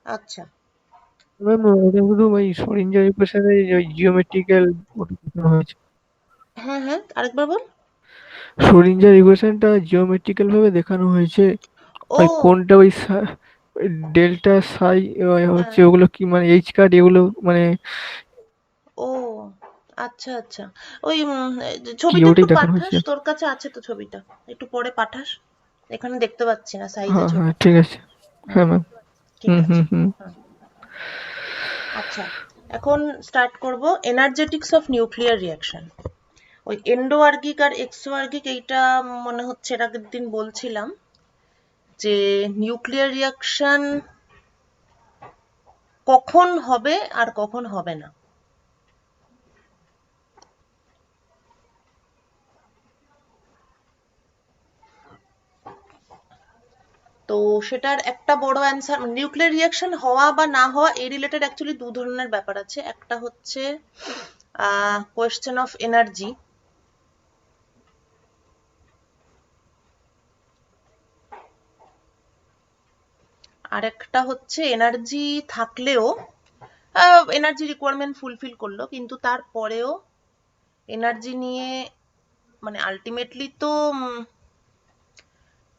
আচ্ছা। ম্যাম ওটা শুধু ওই শ্রোডিঞ্জার ইকুয়েশনের ওই জিওমেট্রিক্যাল ওটা দেখানো হয়েছে। হ্যাঁ হ্যাঁ, আরেকবার বল। শ্রোডিঞ্জার ইকুয়েশনটা জিওমেট্রিক্যাল ভাবে দেখানো হয়েছে। ও। ওই কোনটা ওই ডেল্টা সাই হচ্ছে হ্যাঁ। ওগুলো কি মানে এইচ কার্ড এগুলো মানে ও আচ্ছা আচ্ছা। ওই কি ছবিটা একটু ওটাই দেখানো পাঠাস, হয়েছে। তোর কাছে আছে তো ছবিটা? একটু পরে পাঠাস, এখানে দেখতে পাচ্ছি না, সাইজে হ্যাঁ ছোট। হ্যাঁ ঠিক আছে। হুম। হ্যাঁ ম্যাম। ঠিক হুম আছে। হুম হুম। হুম। আচ্ছা, এখন স্টার্ট করব এনার্জেটিক্স অফ নিউক্লিয়ার রিঅ্যাকশন। ওই এন্ডোয়ার্গিক আর এক্সোয়ার্গিক এইটা মনে হচ্ছে এর আগের দিন বলছিলাম যে নিউক্লিয়ার রিঅ্যাকশন কখন হবে আর কখন হবে না। তো সেটার একটা বড় অ্যান্সার, নিউক্লিয়ার রিঅ্যাকশন হওয়া বা না হওয়া এই রিলেটেড অ্যাকচুয়ালি দু ধরনের ব্যাপার আছে। একটা হচ্ছে কোয়েশ্চেন অফ এনার্জি, আর একটা হচ্ছে এনার্জি থাকলেও এনার্জি রিকোয়ারমেন্ট ফুলফিল করলো কিন্তু তারপরেও এনার্জি নিয়ে মানে আলটিমেটলি তো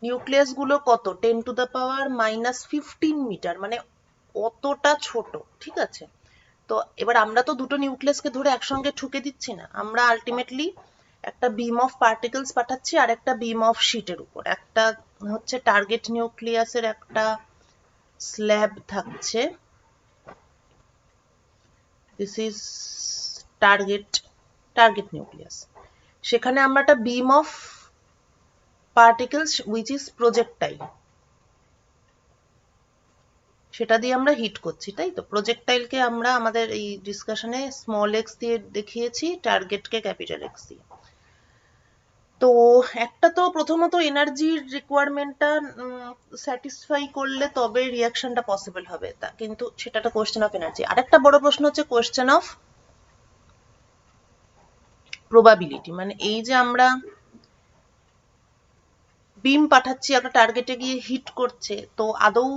নিউক্লিয়াস গুলো কত 10⁻⁻15 মিটার, মানে অতটা ছোট। ঠিক আছে, তো এবার আমরা তো দুটো নিউক্লিয়াসকে ধরে একসঙ্গে ঠুকে দিচ্ছি না, আমরা আলটিমেটলি একটা বিম অফ পার্টিকেলস পাঠাচ্ছি আর একটা বিম অফ শিটের উপর। একটা হচ্ছে টার্গেট নিউক্লিয়াসের একটা স্ল্যাব থাকছে, this is target, target nucleus. সেখানে আমরা একটা বিম of particles which is projectile, সেটা দিয়ে আমরা হিট করছি, তাই তো? প্রজেক্টাইলকে আমরা আমাদের এই ডিসকাশনে স্মল এক্স দিয়ে দেখিয়েছি, টার্গেটকে ক্যাপিটাল এক্স দিয়ে। তো একটা তো প্রথমত এনার্জির রিকোয়ারমেন্টটা স্যাটিসফাই করলে তবে রিয়াকশনটা পসিবল হবে, তা কিন্তু সেটা একটা কোয়েশ্চেন অফ এনার্জি। আরেকটা বড় প্রশ্ন হচ্ছে কোয়েশ্চেন অফ প্রবাবিলিটি, মানে এই যে আমরা বিম পাঠাচ্ছি একটা টার্গেটে গিয়ে হিট করছে, তো আদৌ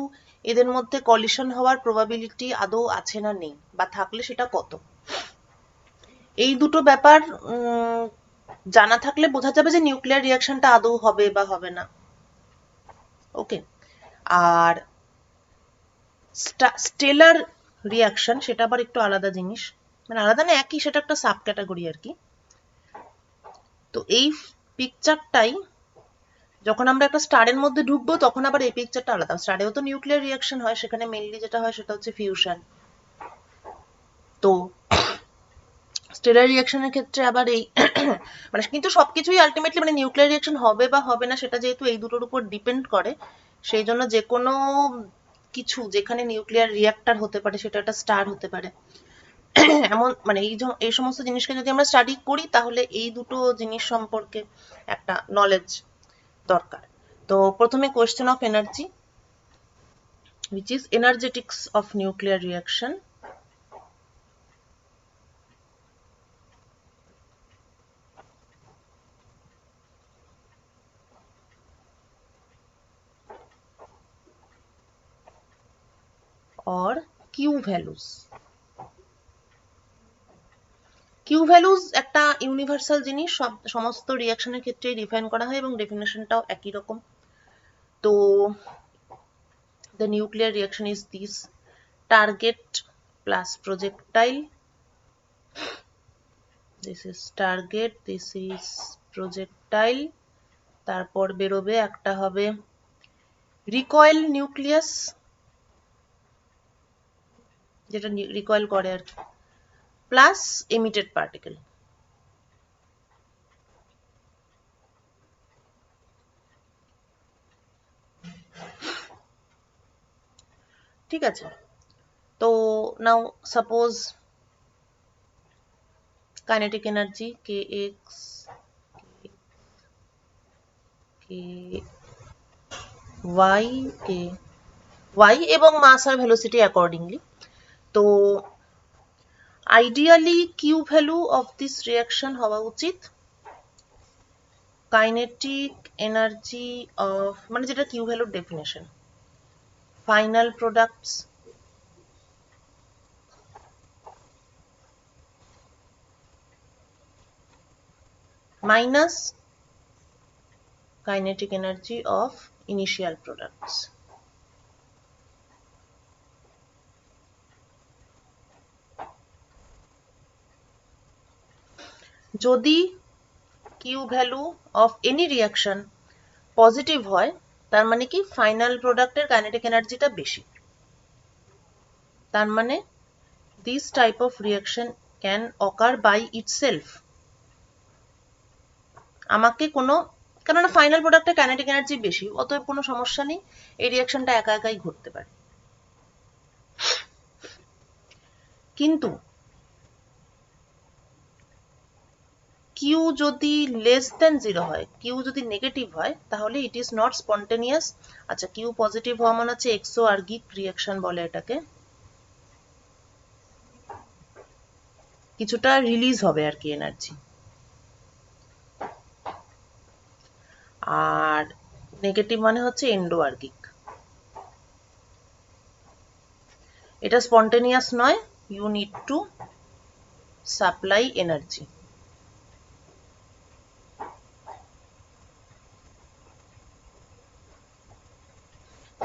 এদের মধ্যে কলিশন হওয়ার প্রবাবিলিটি আদৌ আছে না নেই, বা থাকলে সেটা কত? এই দুটো ব্যাপার জানা থাকলে বোঝা যাবে যে নিউক্লিয়ার রিয়াকশনটা আদৌ হবে বা হবে না। ওকে। আর স্টেলার রিয়াকশন সেটা আবার একটু আলাদা জিনিস, মানে আলাদা না, একই, সেটা একটা সাব ক্যাটাগরি আর কি। তো এই পিকচারটাই যখন আমরা একটা স্টারের মধ্যে ঢুকবো তখন আবার এই পিকচারটা আলাদা। স্টারেও তো নিউক্লিয়ার রিয়াকশন হয়, সেখানে মেইনলি যেটা হয় সেটা হচ্ছে ফিউশন। তো স্টেলার রিয়াকশনের ক্ষেত্রে আবার এই মানে কিন্তু সবকিছুই আলটিমেটলি মানে নিউক্লিয়ার রিয়াকশন হবে বা হবে না সেটা যেহেতু এই দুটোর উপর ডিপেন্ড করে, সেই জন্য যে কোনো কিছু যেখানে নিউক্লিয়ার রিয়াক্টার হতে পারে সেটা একটা স্টার হতে পারে। এমন মানে এই সমস্ত জিনিসকে যদি আমরা স্টাডি করি তাহলে এই দুটো জিনিস সম্পর্কে একটা নলেজ দরকার। তো প্রথমে question of energy, which is energetics of nuclear reaction. or Q values. Q values একটা ইউনিভার্সাল জিনিস, সব সমস্ত রিয়াকশনের ক্ষেত্রে ডিফাইন করা হয় এবং ডেফিনেশনটাও একই রকম। তো the nuclear reaction is this: target plus projectile, this is target, this is projectile, তারপর বেরোবে একটা হবে রিকয়েল নিউক্লিয়াস, যেটা রিকয়েল করে আর কি, প্লাস এমিটেড পার্টিকেল। ঠিক আছে, তো now suppose kinetic energy K X, K Y, K Y এবং মাস আর ভেলোসিটি অ্যাকর্ডিংলি। তো ideally Q value of this reaction হওয়া উচিত কাইনেটিক এনার্জি অফ, মানে যেটা কিউ ভ্যালুর definition, final products minus kinetic energy of initial products. যদি Q value of any reaction positive হয় তার মানে কি ফাইনাল প্রোডাক্টের কাইনেটিক এনার্জিটা বেশি। তার মানে this type of reaction can occur by itself. আমাকে কোনো, কেননা ফাইনাল প্রোডাক্টের কাইনেটিক এনার্জি বেশি, অতএব কোনো সমস্যা নেই, এই রিয়াকশনটা একা একাই ঘটতে পারে। কিন্তু কিউ যদি লেস দেন 0 হয়, কিউ যদি নেগেটিভ হয়, তাহলে ইট ইজ নট স্পন্টেনিয়াস। আচ্ছা, কিউ পজিটিভ হওয়া মানে হচ্ছে এক্সোআর্গিক রিয়াকশন বলে এটাকে, কিছুটা রিলিজ হবে আর কি এনার্জি। আর নেগেটিভ মানে হচ্ছে এন্ডোআর্গিক। এটা স্পন্টেনিয়াস নয়, you need to supply energy.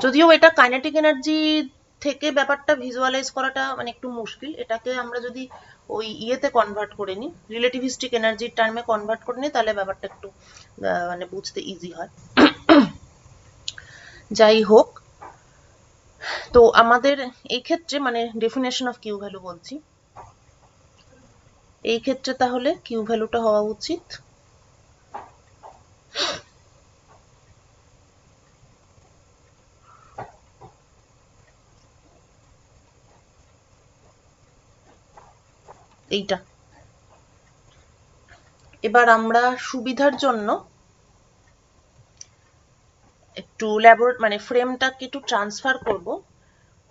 যদিও এটা কাইনেটিক এনার্জি থেকে ব্যাপারটা ভিজুয়ালাইজ করাটা মানে একটু মুশকিল, এটাকে আমরা যদি ওই ইয়েতে কনভার্ট করে নিই, রিলেটিভিস্টিক এনার্জির টার্মে কনভার্ট করে নিই, তাহলে ব্যাপারটা একটু মানে বুঝতে ইজি হয়। যাই হোক, তো আমাদের এই ক্ষেত্রে মানে ডেফিনেশন অফ কিউ ভ্যালু বলছি, এই ক্ষেত্রে তাহলে কিউ ভ্যালুটা হওয়া উচিত এইটা। এবার আমরা সুবিধার জন্য একটু মানে ফ্রেমটাকে একটু ট্রান্সফার করব,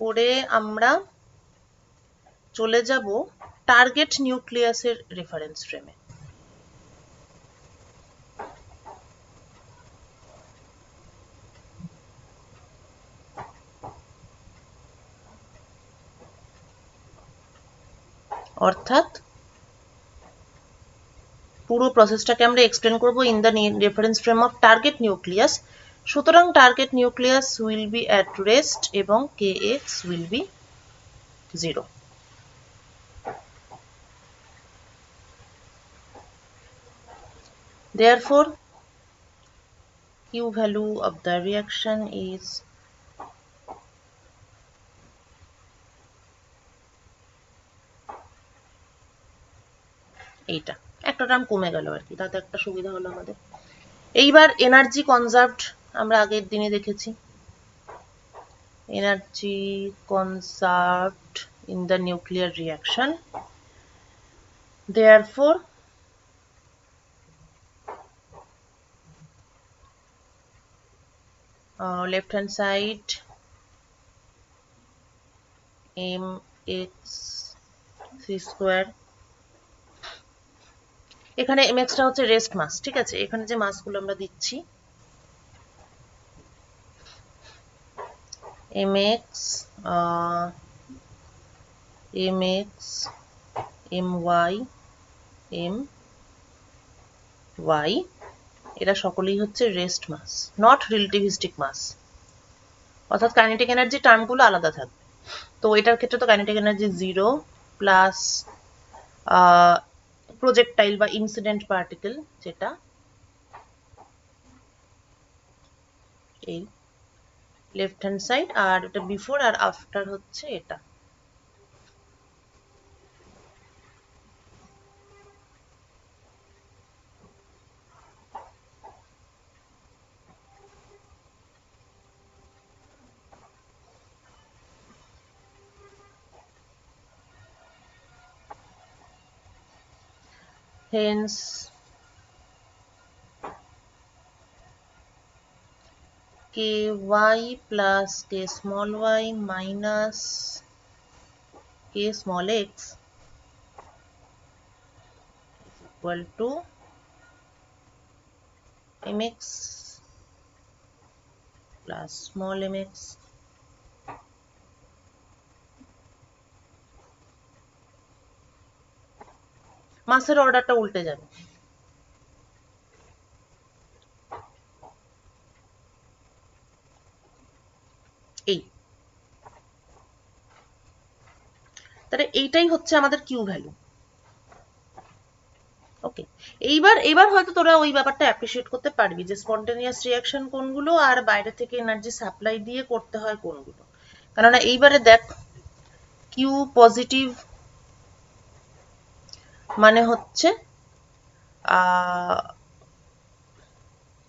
করে আমরা চলে যাব টার্গেট নিউক্লিয়াসের রেফারেন্স ফ্রেমে। অর্থাৎ পুরো প্রসেসটাকে আমরা এক্সপ্লেন করব in the reference frame of target nucleus. সুতরাং target nucleus will be at rest এবং kx will be 0। Therefore, Q value of the reaction is এইটা। একটা টার্ম কমে গেল আর কি, তাতে একটা সুবিধা হলো আমাদের। এইবার এনার্জি কনজার্ভড আমরা আগের দিনে দেখেছি, energy conserved in the nuclear reaction. Therefore, left hand side mx c square, এখানে mx টা হচ্ছে রেস্ট মাস, ঠিক আছে? এখানে যে মাসগুলো আমরা দিচ্ছি mx mx my my, এরা সকলেই হচ্ছে রেস্ট মাস, নট রিলেটিভিস্টিক মাস। অর্থাৎ কাইনেটিক এনার্জি টার্মগুলো আলাদা থাকবে। তো এটার ক্ষেত্রে তো কাইনেটিক এনার্জি 0 প্লাস প্রজেক্টাইল বা ইনসিডেন্ট পার্টিকেল, যেটা এই লেফট হ্যান্ড সাইড, আর এটা বিফোর আর আফটার হচ্ছে এটা। Hence, ky plus k small y minus k small x is equal to mx plus small mx মাসের অর্ডারটা উল্টে যাবে। এইটাই হচ্ছে আমাদের কিউ ভ্যালু। ওকে, এইবার হয়তো তোরা ওই ব্যাপারটা অ্যাপ্রিসিয়েট করতে পারবি যে স্পন্টেনিয়াস রিয়াকশন কোনগুলো আর বাইরে থেকে এনার্জি সাপ্লাই দিয়ে করতে হয় কোনগুলো। কেননা এইবারে দেখ, কিউ পজিটিভ মানে হচ্ছে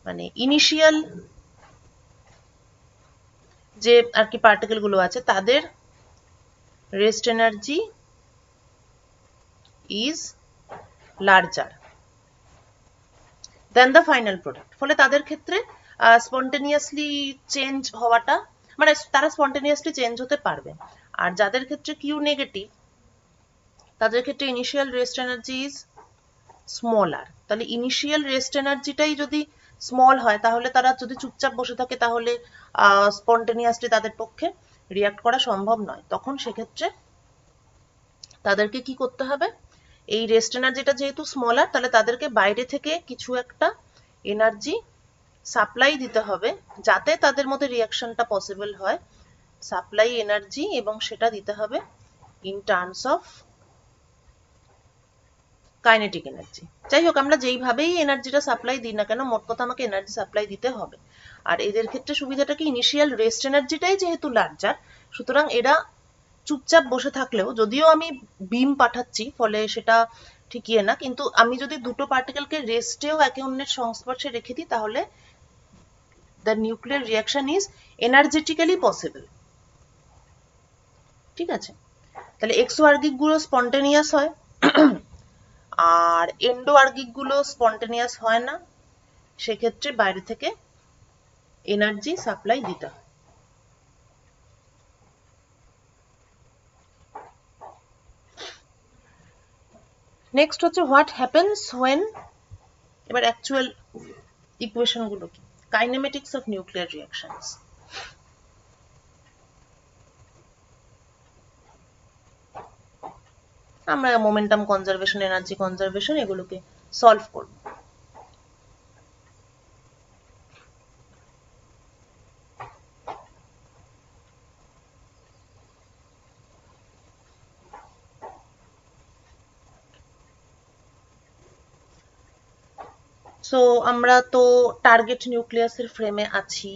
মানে ইনিশিয়াল যে আর কি পার্টিকেল গুলো আছে তাদের rest energy is larger then the final product. ফলে তাদের ক্ষেত্রে স্পন্টেনিয়াসলি চেঞ্জ হওয়াটা মানে তারা স্পন্টেনিয়াসলি চেঞ্জ হতে পারবে। আর যাদের ক্ষেত্রে কিউ নেগেটিভ তাদের ক্ষেত্রে initial rest energy is smaller. তাহলে ইনিশিয়াল রেস্ট এনার্জিটাই যদি স্মল হয় তাহলে তারা যদি চুপচাপ বসে থাকে তাহলে স্পন্টেনিয়াসলি তাদের পক্ষে রিয়াক্ট করা সম্ভব নয়। তখন সেক্ষেত্রে তাদেরকে কি করতে হবে, এই রেস্ট এনার্জিটা যেহেতু স্মলার তাহলে তাদেরকে বাইরে থেকে কিছু একটা এনার্জি সাপ্লাই দিতে হবে যাতে তাদের মধ্যে রিয়াকশনটা পসিবল হয়, সাপ্লাই এনার্জি, এবং সেটা দিতে হবে in terms of kinetic energy. যাই হোক, আমরা যেইভাবেই এনার্জিটা সাপ্লাই দিই না কেন মোট কথা আমাকে এনার্জি সাপ্লাই দিতে হবে। আর এদের ক্ষেত্রে সুবিধাটা কি, ইনিশিয়াল রেস্ট এনার্জিটাই যেহেতু লার্জার, সুতরাং এরা চুপচাপ বসে থাকলেও, যদিও আমি বিম পাঠাচ্ছি ফলে সেটা ঠিকই না, কিন্তু আমি যদি দুটো পার্টিকেলকে রেস্টেও একে অন্যের সংস্পর্শে রেখে দিই তাহলে the nuclear reaction is energetically possible. ঠিক আছে, তাহলে এক্সো আর্গিক গুলো স্পন্টেনিয়াস হয় আর এন্ডো আর্গিক গুলো স্পন্টেনিয়াস হয় না, সেক্ষেত্রে বাইরে থেকে এনার্জি সাপ্লাই দিতে হয়। নেক্সট হচ্ছে হোয়াট হ্যাপেন্স হোয়েন, এবার অ্যাকচুয়াল ইকুয়েশন গুলো কি, কাইনেমেটিক্স অফ নিউক্লিয়ার রিয়াকশনস। আমরা মোমেন্টাম কনজারভেশন, এনার্জি কনজারভেশন এগুলোকে সলভ করব। সো আমরা তো টার্গেট নিউক্লিয়াসের ফ্রেমে আছি,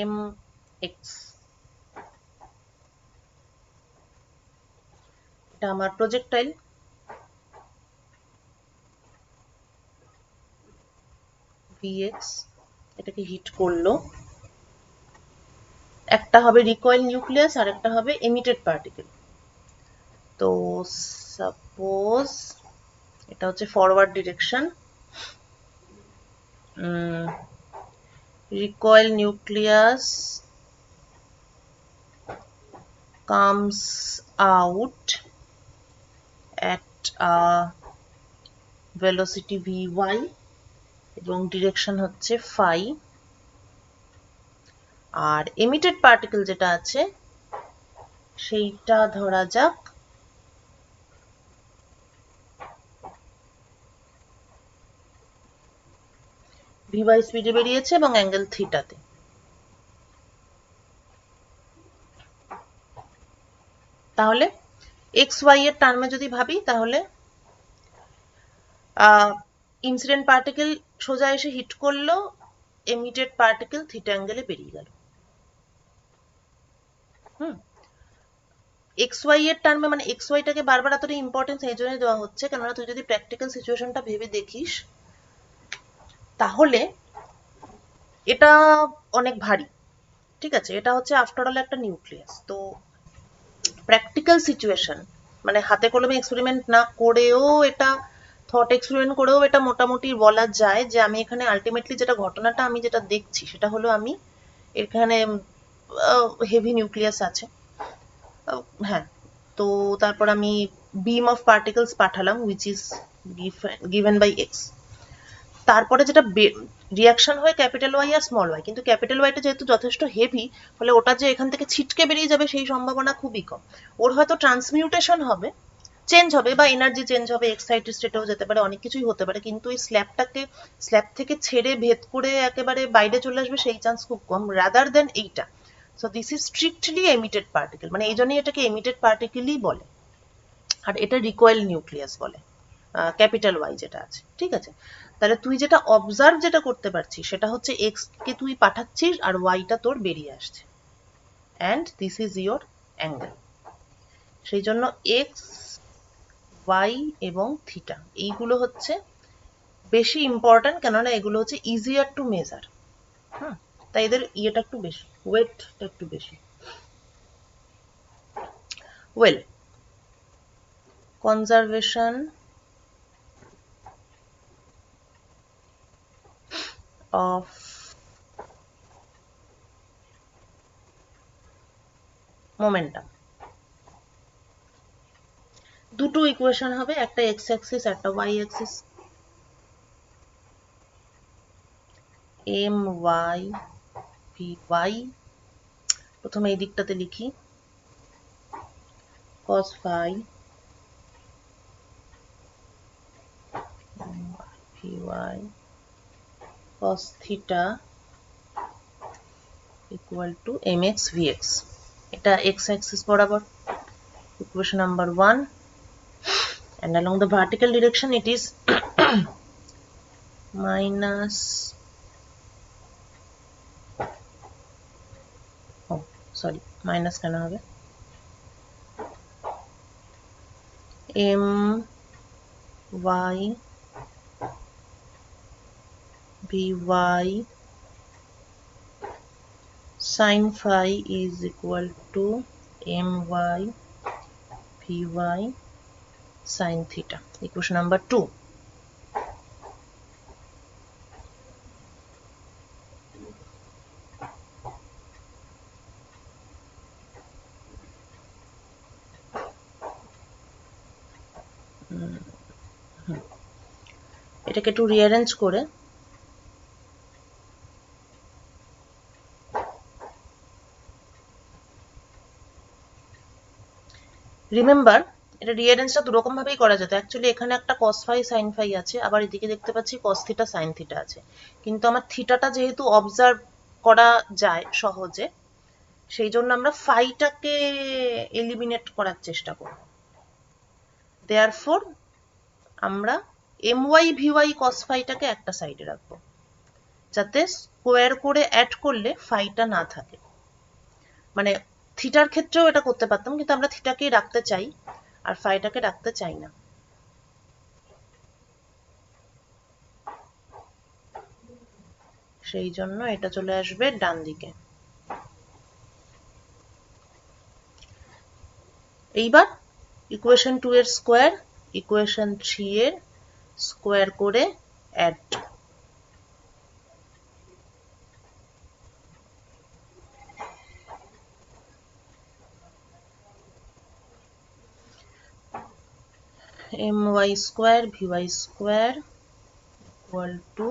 mx, এটা আমার প্রজেক্টাইল, vx এটাকে হিট করলো, একটা হবে রিকয়েল নিউক্লিয়াস আর একটা হবে এমিটেড পার্টিকেল। তো সাপোজ এটা হচ্ছে forward direction, recoil nucleus comes out at a velocity vy এবং ডিরেকশন হচ্ছে phi, আর এমিটেড পার্টিকেল যেটা আছে সেইটা ধরা যাক vy স্পিডে বেরিয়েছে এবং অ্যাঙ্গেল থিটাতে। তাহলে এক্স ওয়াই এর টার্মে যদি ভাবি তাহলে ইনসিডেন্ট পার্টিকেল সোজা এসে হিট করলো, এমিটেড পার্টিকেল থিটা অ্যাঙ্গেলে বেরিয়ে গেল। এক্স ওয়াই এর টার্মে মানে এক্স ওয়াইটাকে বারবার এতটা ইম্পর্টেন্স এই জন্য দেওয়া হচ্ছে কেননা তুই যদি প্র্যাকটিক্যাল সিচুয়েশনটা ভেবে দেখিস তাহলে এটা অনেক ভারী। ঠিক আছে, এটা হচ্ছে আফটার অল একটা নিউক্লিয়াস। তো প্র্যাকটিক্যাল সিচুয়েশন মানে হাতে কলমে এক্সপেরিমেন্ট না করেও, এটা থট এক্সপেরিমেন্ট করেও এটা মোটামুটি বলা যায় যে আমি এখানে আলটিমেটলি যেটা ঘটনাটা আমি যেটা দেখছি সেটা হলো আমি এখানে হেভি নিউক্লিয়াস আছে, হ্যাঁ, তো তারপর আমি বিম অফ পার্টিকেলস পাঠালাম which is given by X, তারপরে যেটা রিয়াকশন হয় ক্যাপিটাল ওয়াই আর স্মল ওয়াই, কিন্তু ক্যাপিটাল ওয়াইটা যেহেতু যথেষ্ট হেভি ফলে ওটা যে এখান থেকে ছিটকে বেরিয়ে যাবে সেই সম্ভাবনা খুবই কম। ওর হয়তো ট্রান্সমিউটেশন হবে, চেঞ্জ হবে বা এনার্জি চেঞ্জ হবে, এক্সাইটেড স্টেটেও যেতে পারে, অনেক কিছুই হতে পারে, কিন্তু এই স্ল্যাব থেকে ছেড়ে ভেদ করে একেবারে বাইরে চলে আসবে সেই চান্স খুব কম রাদার দেন এইটা। So this is strictly emitted particle, মানে এই জন্যই এটাকে এমিটেড পার্টিকেলই বলে, আর এটা রিকয়েল নিউক্লিয়াস বলে, ক্যাপিটাল ওয়াই যেটা আছে, ঠিক আছে। তাহলে তুই যেটা অবজার্ভ যেটা করতে পারছিস সেটা হচ্ছে এক্স কে তুই পাঠাচ্ছিস আর ওয়াইটা তোর বেরিয়ে আসছে, and this is your angle. সেই জন্য এক্স, ওয়াই এবং থিটা এইগুলো হচ্ছে বেশি ইম্পর্ট্যান্ট, কেননা এগুলো হচ্ছে ইজিয়ার টু মেজার। হুম, তাই এদের ইয়েটা একটু বেশি, ওয়েটটা একটু বেশি। ওয়েল, conservation of momentum, দুটো ইকুয়েশন হবে, একটা এক্স অ্যাক্সিস একটা Y axis. M Y V Y, প্রথমে এই দিকটাতে লিখি cos phi V Y cos theta equal to mx vx, এটা x axis বরাবর, equation number 1, and along the vertical direction it is minus, oh sorry, minus কেন হবে, m y by sin phi is equal to my by sin theta, equation number 2. এটাকে একটু rearrange করে remember, এটা রিঅ্যারেঞ্জটা দুরকম ভাবেই করা যেত। অ্যাকচুয়ালি এখানে একটা cos phi sin phi আছে, আবার এদিকে দেখতে পাচ্ছি cos theta sin theta আছে, কিন্তু আমার থিটাটা যেহেতু অবজার্ভ করা যায় সহজে, সেই জন্য আমরা ফাইটাকে এলিমিনেট করার চেষ্টা করব। দেয়ারফর আমরা my vy cos phi টাকে একটা সাইডে রাখবো, যাতে স্কোয়ার করে অ্যাড করলে ফাইটা না থাকে। মানে থিটার ক্ষেত্রেও এটা করতে পারতাম, কিন্তু আমরা থিটাকেই রাখতে চাই আর ফাইটাকে রাখতে চাই না। সেই জন্য এটা চলে আসবে ডান দিকে। এইবার ইকুয়েশন 2 এর স্কোয়ার ইকুয়েশন 3 এর স্কোয়ার করে add, my square vy square equal to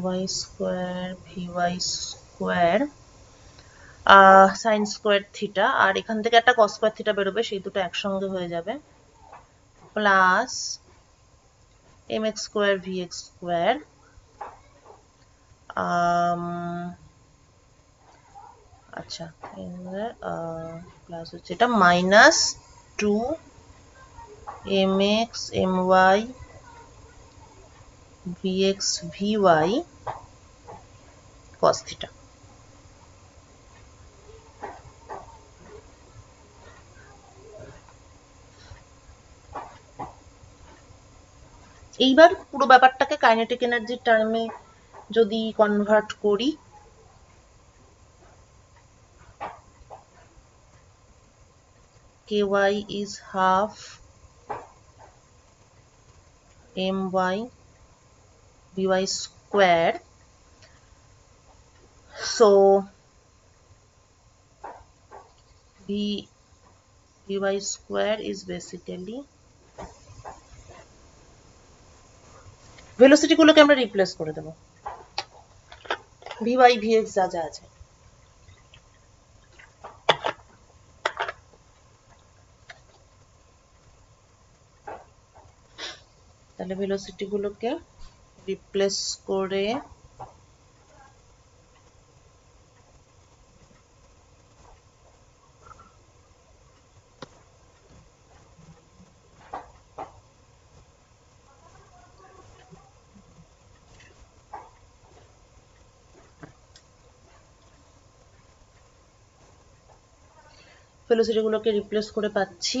my square vy square sine square theta, আর এখান থেকে একটা কস স্কোয়ার থিটা বেরোবে, সেই দুটো একসঙ্গে হয়ে যাবে, plus mx square vx square, আচ্ছা প্লাস হচ্ছে এটা minus 2 mx my vx vy cos theta। এইবার পুরো ব্যাপারটাকে কাইনেটিক এনার্জির টার্মে যদি কনভার্ট করি, ky is half my vy square, so vy square is basically, velocity গুলোকে আমরা রিপ্লেস করে দেবো, vy vx যা যা আছে, তাহলে ভেলোসিটি গুলোকে রিপ্লেস করে ভেলোসিটি গুলোকে রিপ্লেস করে পাচ্ছি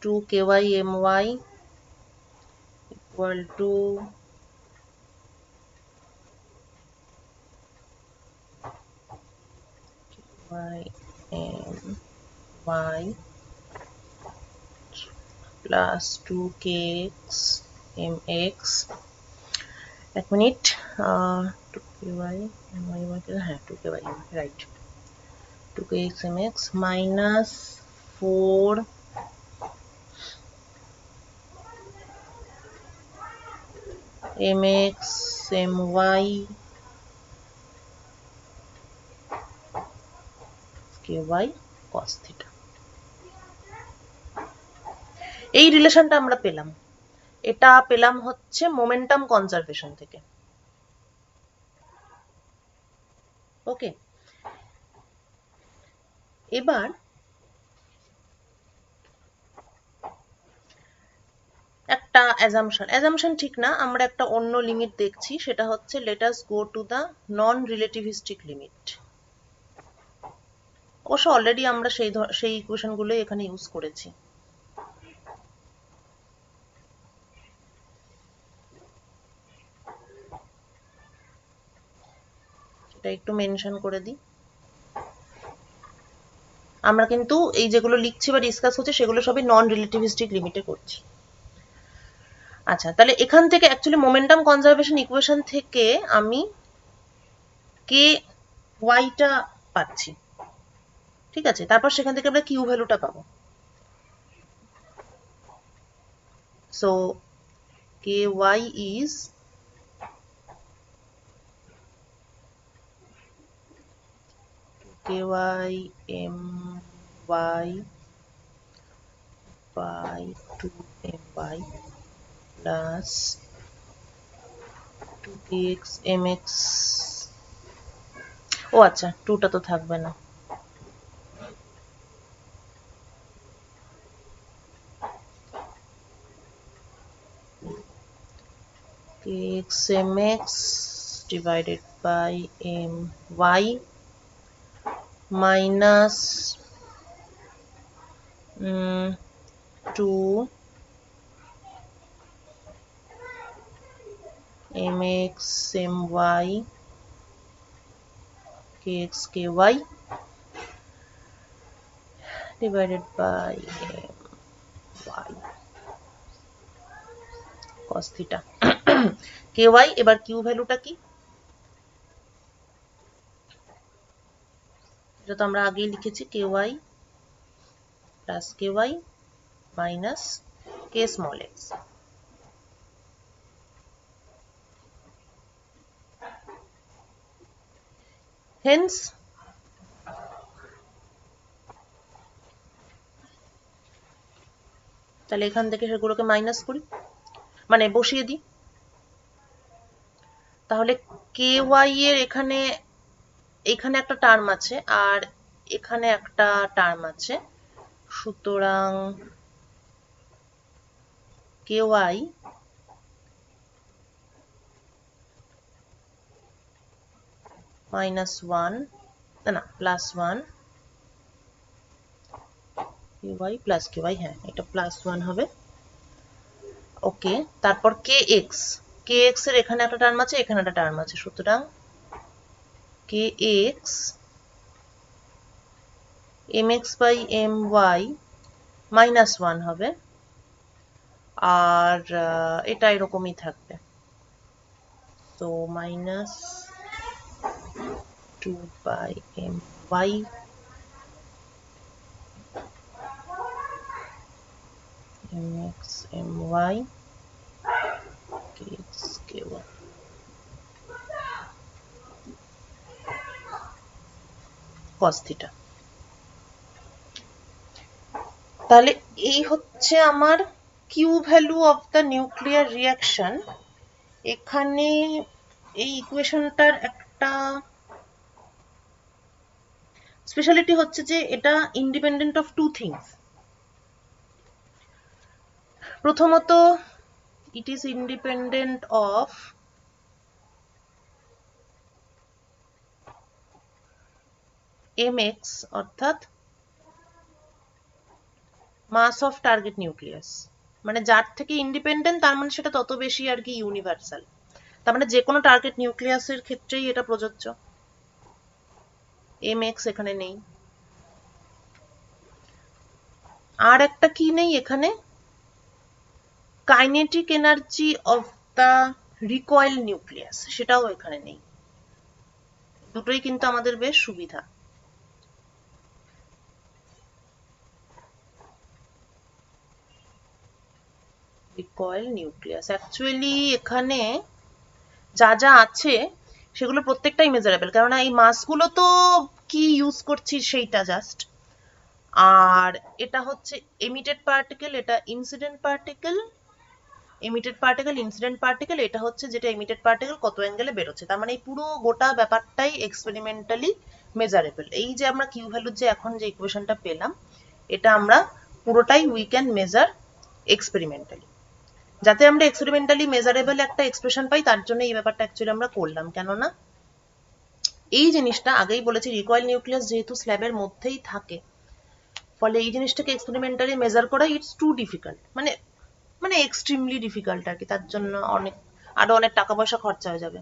2 ky my equal to y my plus 2kx mx এক মিনিট 2ky my হ্যাঁ 2ky right 2kx mx minus 4 mx my ky cos theta এই রিলেশনটা আমরা পেলাম এটা পেলাম হচ্ছে মোমেন্টাম কনজারভেশন থেকে ওকে এবার একটা অ্যাজাম্পশন ঠিক না আমরা একটা অন্য লিমিট দেখছি সেটা হচ্ছে let us go to the non relativistic limit অবশ্য অলরেডি আমরা সেই ইকুয়েশন গুলো এখানে ইউজ করেছি এটা একটু মেনশন করে দিই আমরা কিন্তু এই যেগুলো লিখছি বা ডিসকাস হচ্ছে সেগুলো সবই নন রিলেটিভিস্টিক লিমিটে করছি আচ্ছা তাহলে এখান থেকে অ্যাকচুয়ালি মোমেন্টাম কনজারভেশন ইকুয়েশন থেকে আমি কে ওয়াইটা পাচ্ছি ঠিক আছে তারপর সেখান থেকে আমরা কিউ ভ্যালুটা পাবো so K Y is ky my by 2my plus 2kx mx ও আচ্ছা 2টা তো থাকবে না kx mx divided by my minus 2 mx my kx ky divided by y cos theta ky এবার q ভ্যালুটা কি এটা তো আমরা আগেই লিখেছি ky plus ky minus k small x hence তাহলে এখান থেকে সেগুলোকে মাইনাস করি মানে বসিয়ে দিই তাহলে ky এর এখানে একটা টার্ম আছে আর এখানে একটা টার্ম আছে সুতরাং ky minus 1 না প্লাস 1 ky প্লাস ky হ্যাঁ এটা প্লাস 1 হবে ওকে তারপর kx এর এখানে একটা টার্ম আছে এখানে একটা টার্ম আছে সুতরাং kx mx by my minus 1 হবে আর এটা এরকমই থাকবে তো minus 2 by my mx my kx ky cos theta তাহলে এই হচ্ছে আমার Q value of the nuclear reaction. এখানে এই ইকুয়েশনটার একটা স্পেশালিটি হচ্ছে যে এটা ইন্ডিপেন্ডেন্ট অফ টু থিংস। প্রথমত it is independent of mx অর্থাৎ মাস অফ টার্গেট নিউক্লিয়াস। মানে যার থেকে ইন্ডিপেন্ডেন্ট তার মানে সেটা তত বেশি আর কি ইউনিভার্সাল। তার মানে যে কোনো টার্গেট নিউক্লিয়াসের ক্ষেত্রেই এটা প্রযোজ্য। mx এখানে নেই। আর একটা কি নেই এখানে, kinetic energy of the recoil nucleus, সেটাও এখানে নেই। দুটোই কিন্তু আমাদের বেশ সুবিধা। রিকয়েল নিউক্লিয়াস অ্যাকচুয়ালি এখানে যা যা আছে সেগুলো প্রত্যেকটাই মেজারেবল, কেননা এই মাসগুলো তো কি ইউজ করছি সেইটা জাস্ট। আর এটা হচ্ছে এমিটেড পার্টিকেল, এটা incident particle, emitted particle incident particle, এটা হচ্ছে যেটা এমিটেড পার্টিকেল কত অ্যাঙ্গেলে বেরোচ্ছে। তার মানে এই পুরো গোটা ব্যাপারটাই এক্সপেরিমেন্টালি মেজারেবল। এই যে আমরা কিউ ভ্যালুর যে এখন যে ইকুয়েশনটা পেলাম, এটা আমরা পুরোটাই উই ক্যান মেজার এক্সপেরিমেন্টালি। যাতে আমরা এক্সপেরিমেন্টালি মেজারেবল একটা এক্সপ্রেশন পাই, তার জন্য এই ব্যাপারটা অ্যাকচুয়ালি আমরা করলাম। কেননা এই জিনিসটা আগেই বলেছি, রিকয়েল নিউক্লিয়াস যেহেতু স্ল্যাবের মধ্যেই থাকে, ফলে এই জিনিসটাকে এক্সপেরিমেন্টালি মেজার করা ইটস টু ডিফিকাল্ট, মানে মানে এক্সট্রিমলি ডিফিকাল্ট আর কি। তার জন্য আরো অনেক টাকা পয়সা খরচা হয়ে যাবে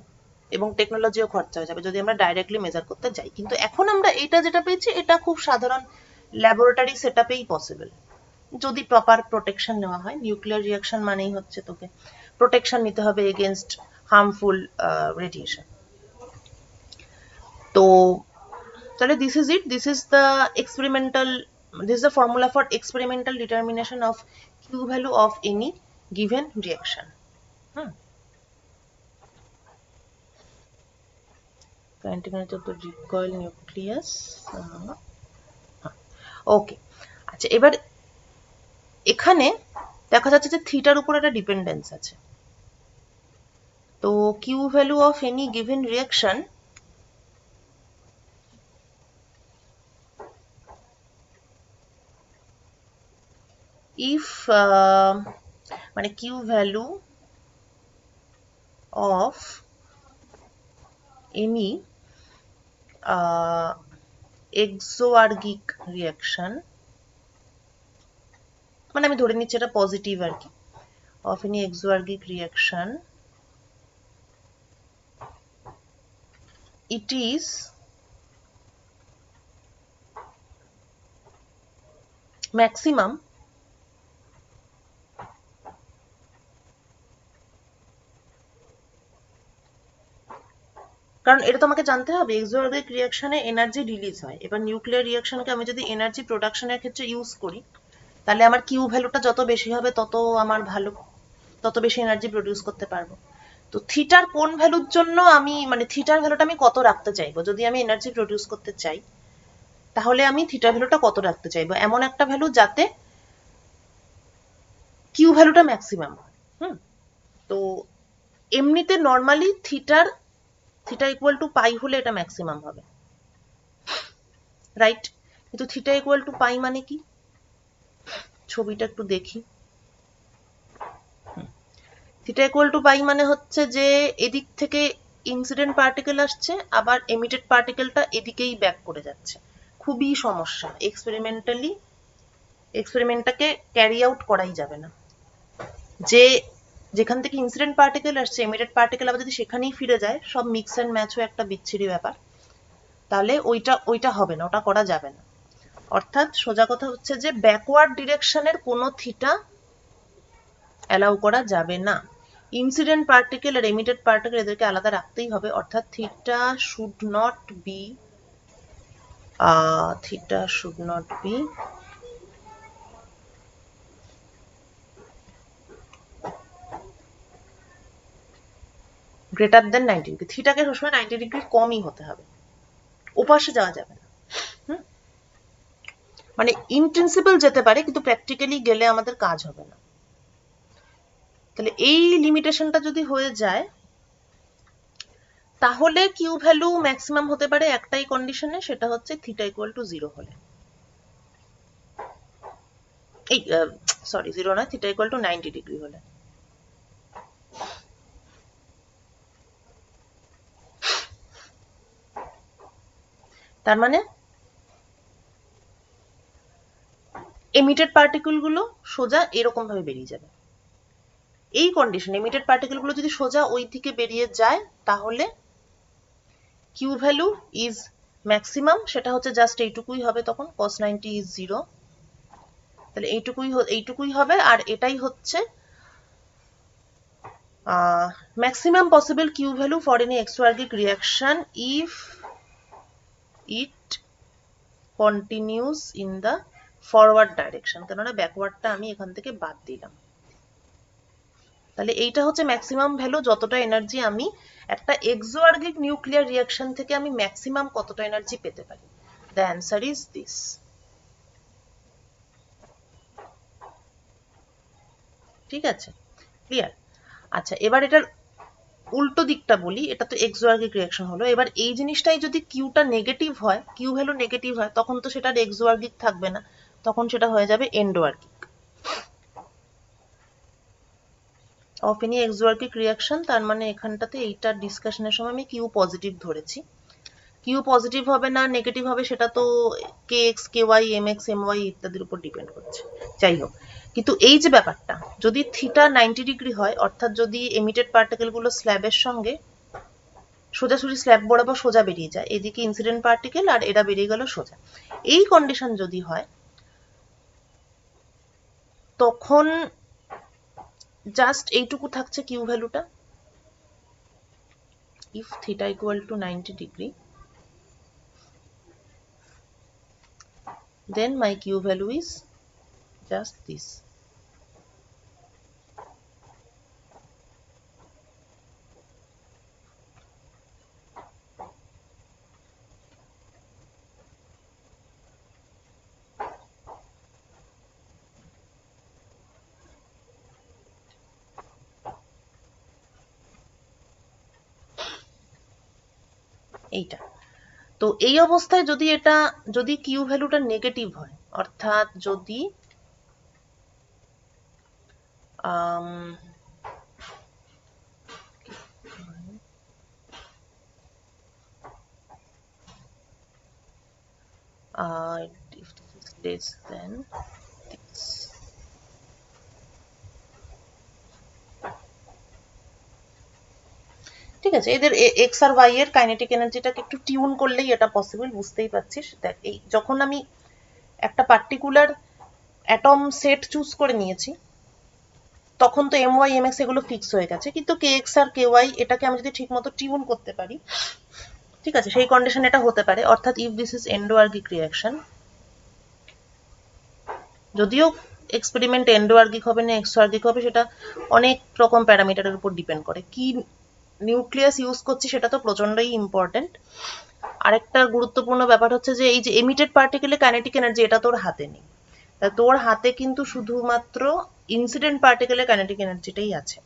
এবং টেকনোলজিও খরচা হয়ে যাবে যদি আমরা ডাইরেক্টলি মেজার করতে যাই। কিন্তু এখন আমরা এটা যেটা পেয়েছি এটা খুব সাধারণ ল্যাবরেটরি সেটআপেই পসিবল, যদি প্রপার প্রোটেকশন নেওয়া হয়। নিউক্লিয়ার রিয়াকশন মানেই হচ্ছে তোকে প্রোটেকশন নিতে হবে এগেনস্ট হার্মফুল রেডিয়েশন। তো তাহলে this is it, this is the experimental, this is the formula for experimental determination of Q value of any given reaction. Recoil nucleus. ওকে, আচ্ছা এবার এখানে দেখা যাচ্ছে যে থিটার উপর একটা ডিপেন্ডেন্স আছে। তো Q value of any given reaction if মানে Q value of any exoergic reaction, মানে আমি ধরে নিচ্ছি এটা পজিটিভ আর কি, of any exoergic reaction it is maximum কারণ এটা তো আমাকে জানতে হবে এক্সোআর্গিক রিয়াকশনে এনার্জি রিলিজ হয়। এবার নিউক্লিয়ার রিয়াকশনকে আমি যদি এনার্জি প্রোডাকশনের ক্ষেত্রে ইউজ করি, তাহলে আমার কিউ ভ্যালুটা যত বেশি হবে তত আমার ভালো, তত বেশি এনার্জি প্রডিউস করতে পারবো। তো থিটার কোন ভ্যালুর জন্য আমি, মানে থিটার ভ্যালুটা আমি কত রাখতে চাইবো যদি আমি এনার্জি প্রডিউস করতে চাই, তাহলে আমি থিটার ভ্যালুটা কত রাখতে চাইবো, এমন একটা ভ্যালু যাতে কিউ ভ্যালুটা ম্যাক্সিমাম হয়। তো এমনিতে নর্মালি থিটা ইকুয়াল টু পাই হলে এটা ম্যাক্সিমাম হবে, রাইট? কিন্তু থিটা ইকুয়াল টু পাই মানে কি, ছবিটা একটু দেখি। থিটা ইকুয়াল টু পাই মানে হচ্ছে যে এদিক থেকে ইনসিডেন্ট পার্টিকেল আসছে, আবার এমিটেড পার্টিকেলটা এদিকেই ব্যাক করে যাচ্ছে। খুবই সমস্যা, এক্সপেরিমেন্টটাকে ক্যারি আউট করাই যাবে না। যে যেখান থেকে ইনসিডেন্ট পার্টিকেল আসছে, এমিটেড পার্টিকেল আবার যদি সেখানেই ফিরে যায়, সব মিক্স অ্যান্ড ম্যাচ হয়ে একটা বিচ্ছিরি ব্যাপার, তাহলে ওইটা হবে না, ওটা করা যাবে না। অর্থাৎ সোজা কথা হচ্ছে যে ব্যাকওয়ার্ড ডিরেকশনের কোনো থিটা অ্যালাউ করা যাবে না। ইনসিডেন্ট পার্টিকেল আর এমিটেড পার্টিকেল এদেরকে আলাদা রাখতেই হবে। অর্থাৎ theta should not be greater than 90 degree. থিটাকে সবসময় 90 ডিগ্রির কমই হতে হবে, ওপাশে যাওয়া যাবে না। মানে ইন প্রিন্সিপাল যেতে পারে, কিন্তু প্র্যাকটিক্যালি গেলে আমাদের কাজ হবে না। তাহলে এই লিমিটেশনটা যদি হয়ে যায়, তাহলে কিউ ভ্যালু ম্যাক্সিমাম হতে পারে একটাই কন্ডিশনে, সেটা হচ্ছে থিটা ইকুয়াল টু 0 হলে। এই সরি 0 নয়, থিটা ইকুয়াল টু 90 ডিগ্রি হলে। তার মানে এমিটেড পার্টিকেল গুলো সোজা এরকম ভাবে বেরিয়ে যাবে। এই কন্ডিশন এমিটেড পার্টিকেল গুলো যদি সোজা ওই দিকে বেরিয়ে যায়, তাহলে কিউ ভ্যালু ইজ ম্যাক্সিমাম, সেটা হচ্ছে জাস্ট এইটুকুই হবে, তখন cos 90 ইজ 0। তাহলে এইটুকুই হবে, আর এটাই হচ্ছে maximum possible Q value for any exergic reaction if it continues in the forward direction, কেননা ব্যাকওয়ার্ডটা আমি এখান থেকে বাদ দিলাম। তাহলে এইটা হচ্ছে ম্যাক্সিমাম ভ্যালু, যতটা এনার্জি আমি একটা এক্সোয়ার্গিক নিউক্লিয়ার রিঅ্যাকশন থেকে আমি ম্যাক্সিমাম কতটা এনার্জি পেতে পারি। The answer is this. ঠিক আছে, ক্লিয়ার? আচ্ছা, এবার এটার উল্টো দিকটা বলি, এটা তো এক্সোয়ার্গিক রিঅ্যাকশন হলো। এবার এই জিনিসটাই যদি কিউটা নেগেটিভ হয়, কিউ ভ্যালু নেগেটিভ হয়, তখন তো সেটা এক্সোয়ার্গিক থাকবে না, তখন সেটা হয়ে যাবে endoergic. Of any exoergic reaction, তার মানে এখানটাতে এইটার ডিসকাশনের সময় আমি কিউ পজিটিভ ধরেছি। কিউ পজিটিভ হবে না নেগেটিভ হবে সেটা তো K X K Y M X M Y ইত্যাদির উপর ডিপেন্ড করছে। যাই হোক, কিন্তু এই যে ব্যাপারটা, যদি থিটা 90 ডিগ্রি হয়, অর্থাৎ যদি এমিটেড পার্টিকেল গুলো স্ল্যাবের সঙ্গে সোজাসুজি স্ল্যাব বরাবর সোজা বেরিয়ে যায়, এদিকে ইনসিডেন্ট পার্টিকেল আর এরা বেরিয়ে গেল সোজা, এই কন্ডিশন যদি হয়, তখন জাস্ট এইটুকু থাকছে কিউ ভ্যালুটা। If theta equal to 90 degree, then my Q value is just this. এইটা তো এই অবস্থায় যদি কিউ ভ্যালুটা নেগেটিভ হয়, অর্থাৎ যদি if this is less than this, ঠিক আছে, এদের এক্স আর ওয়াই এর কাইনেটিক এনার্জিটাকে একটু টিউন করলেই এটা পসিবল, বুঝতেই পারছিস। দেখ, এই যখন আমি একটা পার্টিকুলার অ্যাটম সেট চুজ করে নিয়েছি, তখন তো এম ওয়াই এম এক্স এগুলো ফিক্স হয়ে গেছে, কিন্তু কে এক্স আর কে ওয়াই এটাকে আমি যদি ঠিক মতো টিউন করতে পারি, ঠিক আছে, সেই কন্ডিশন এটা হতে পারে। অর্থাৎ ইফ দিস ইজ এন্ডোয়ার্গিক রিঅ্যাকশন, যদিও এক্সপেরিমেন্ট এন্ডোয়ার্গিক হবে না এক্সোয়ার্গিক হবে সেটা অনেক রকম প্যারামিটারের উপর ডিপেন্ড করে, কি নিউক্লিয়াস ইউজ করছি সেটা তো প্রচন্ডই ইম্পর্টেন্ট। আরেকটা গুরুত্বপূর্ণ ব্যাপার হচ্ছে যে এই যে এমিটেড পার্টিকেলের কাইনেটিক এনার্জি, এটা তোর হাতে নেই, তোর হাতে কিন্তু শুধুমাত্র ইনসিডেন্ট পার্টিকেলের কাইনেটিক এনার্জিটাই আছে।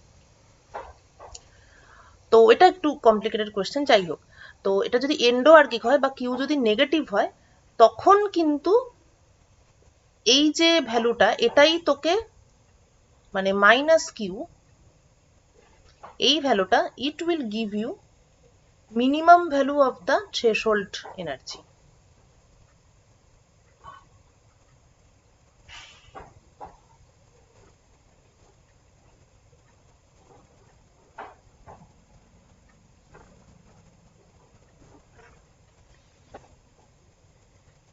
তো এটা একটু কমপ্লিকেটেড কোয়েশ্চেন, যাই হোক। তো এটা যদি এন্ডোয়ার্গিক হয় বা কিউ যদি নেগেটিভ হয়, তখন কিন্তু এই যে ভ্যালুটা এটাই তোকে, মানে মাইনাস কিউ, এই ভ্যালুটা it will give you minimum value of the threshold energy.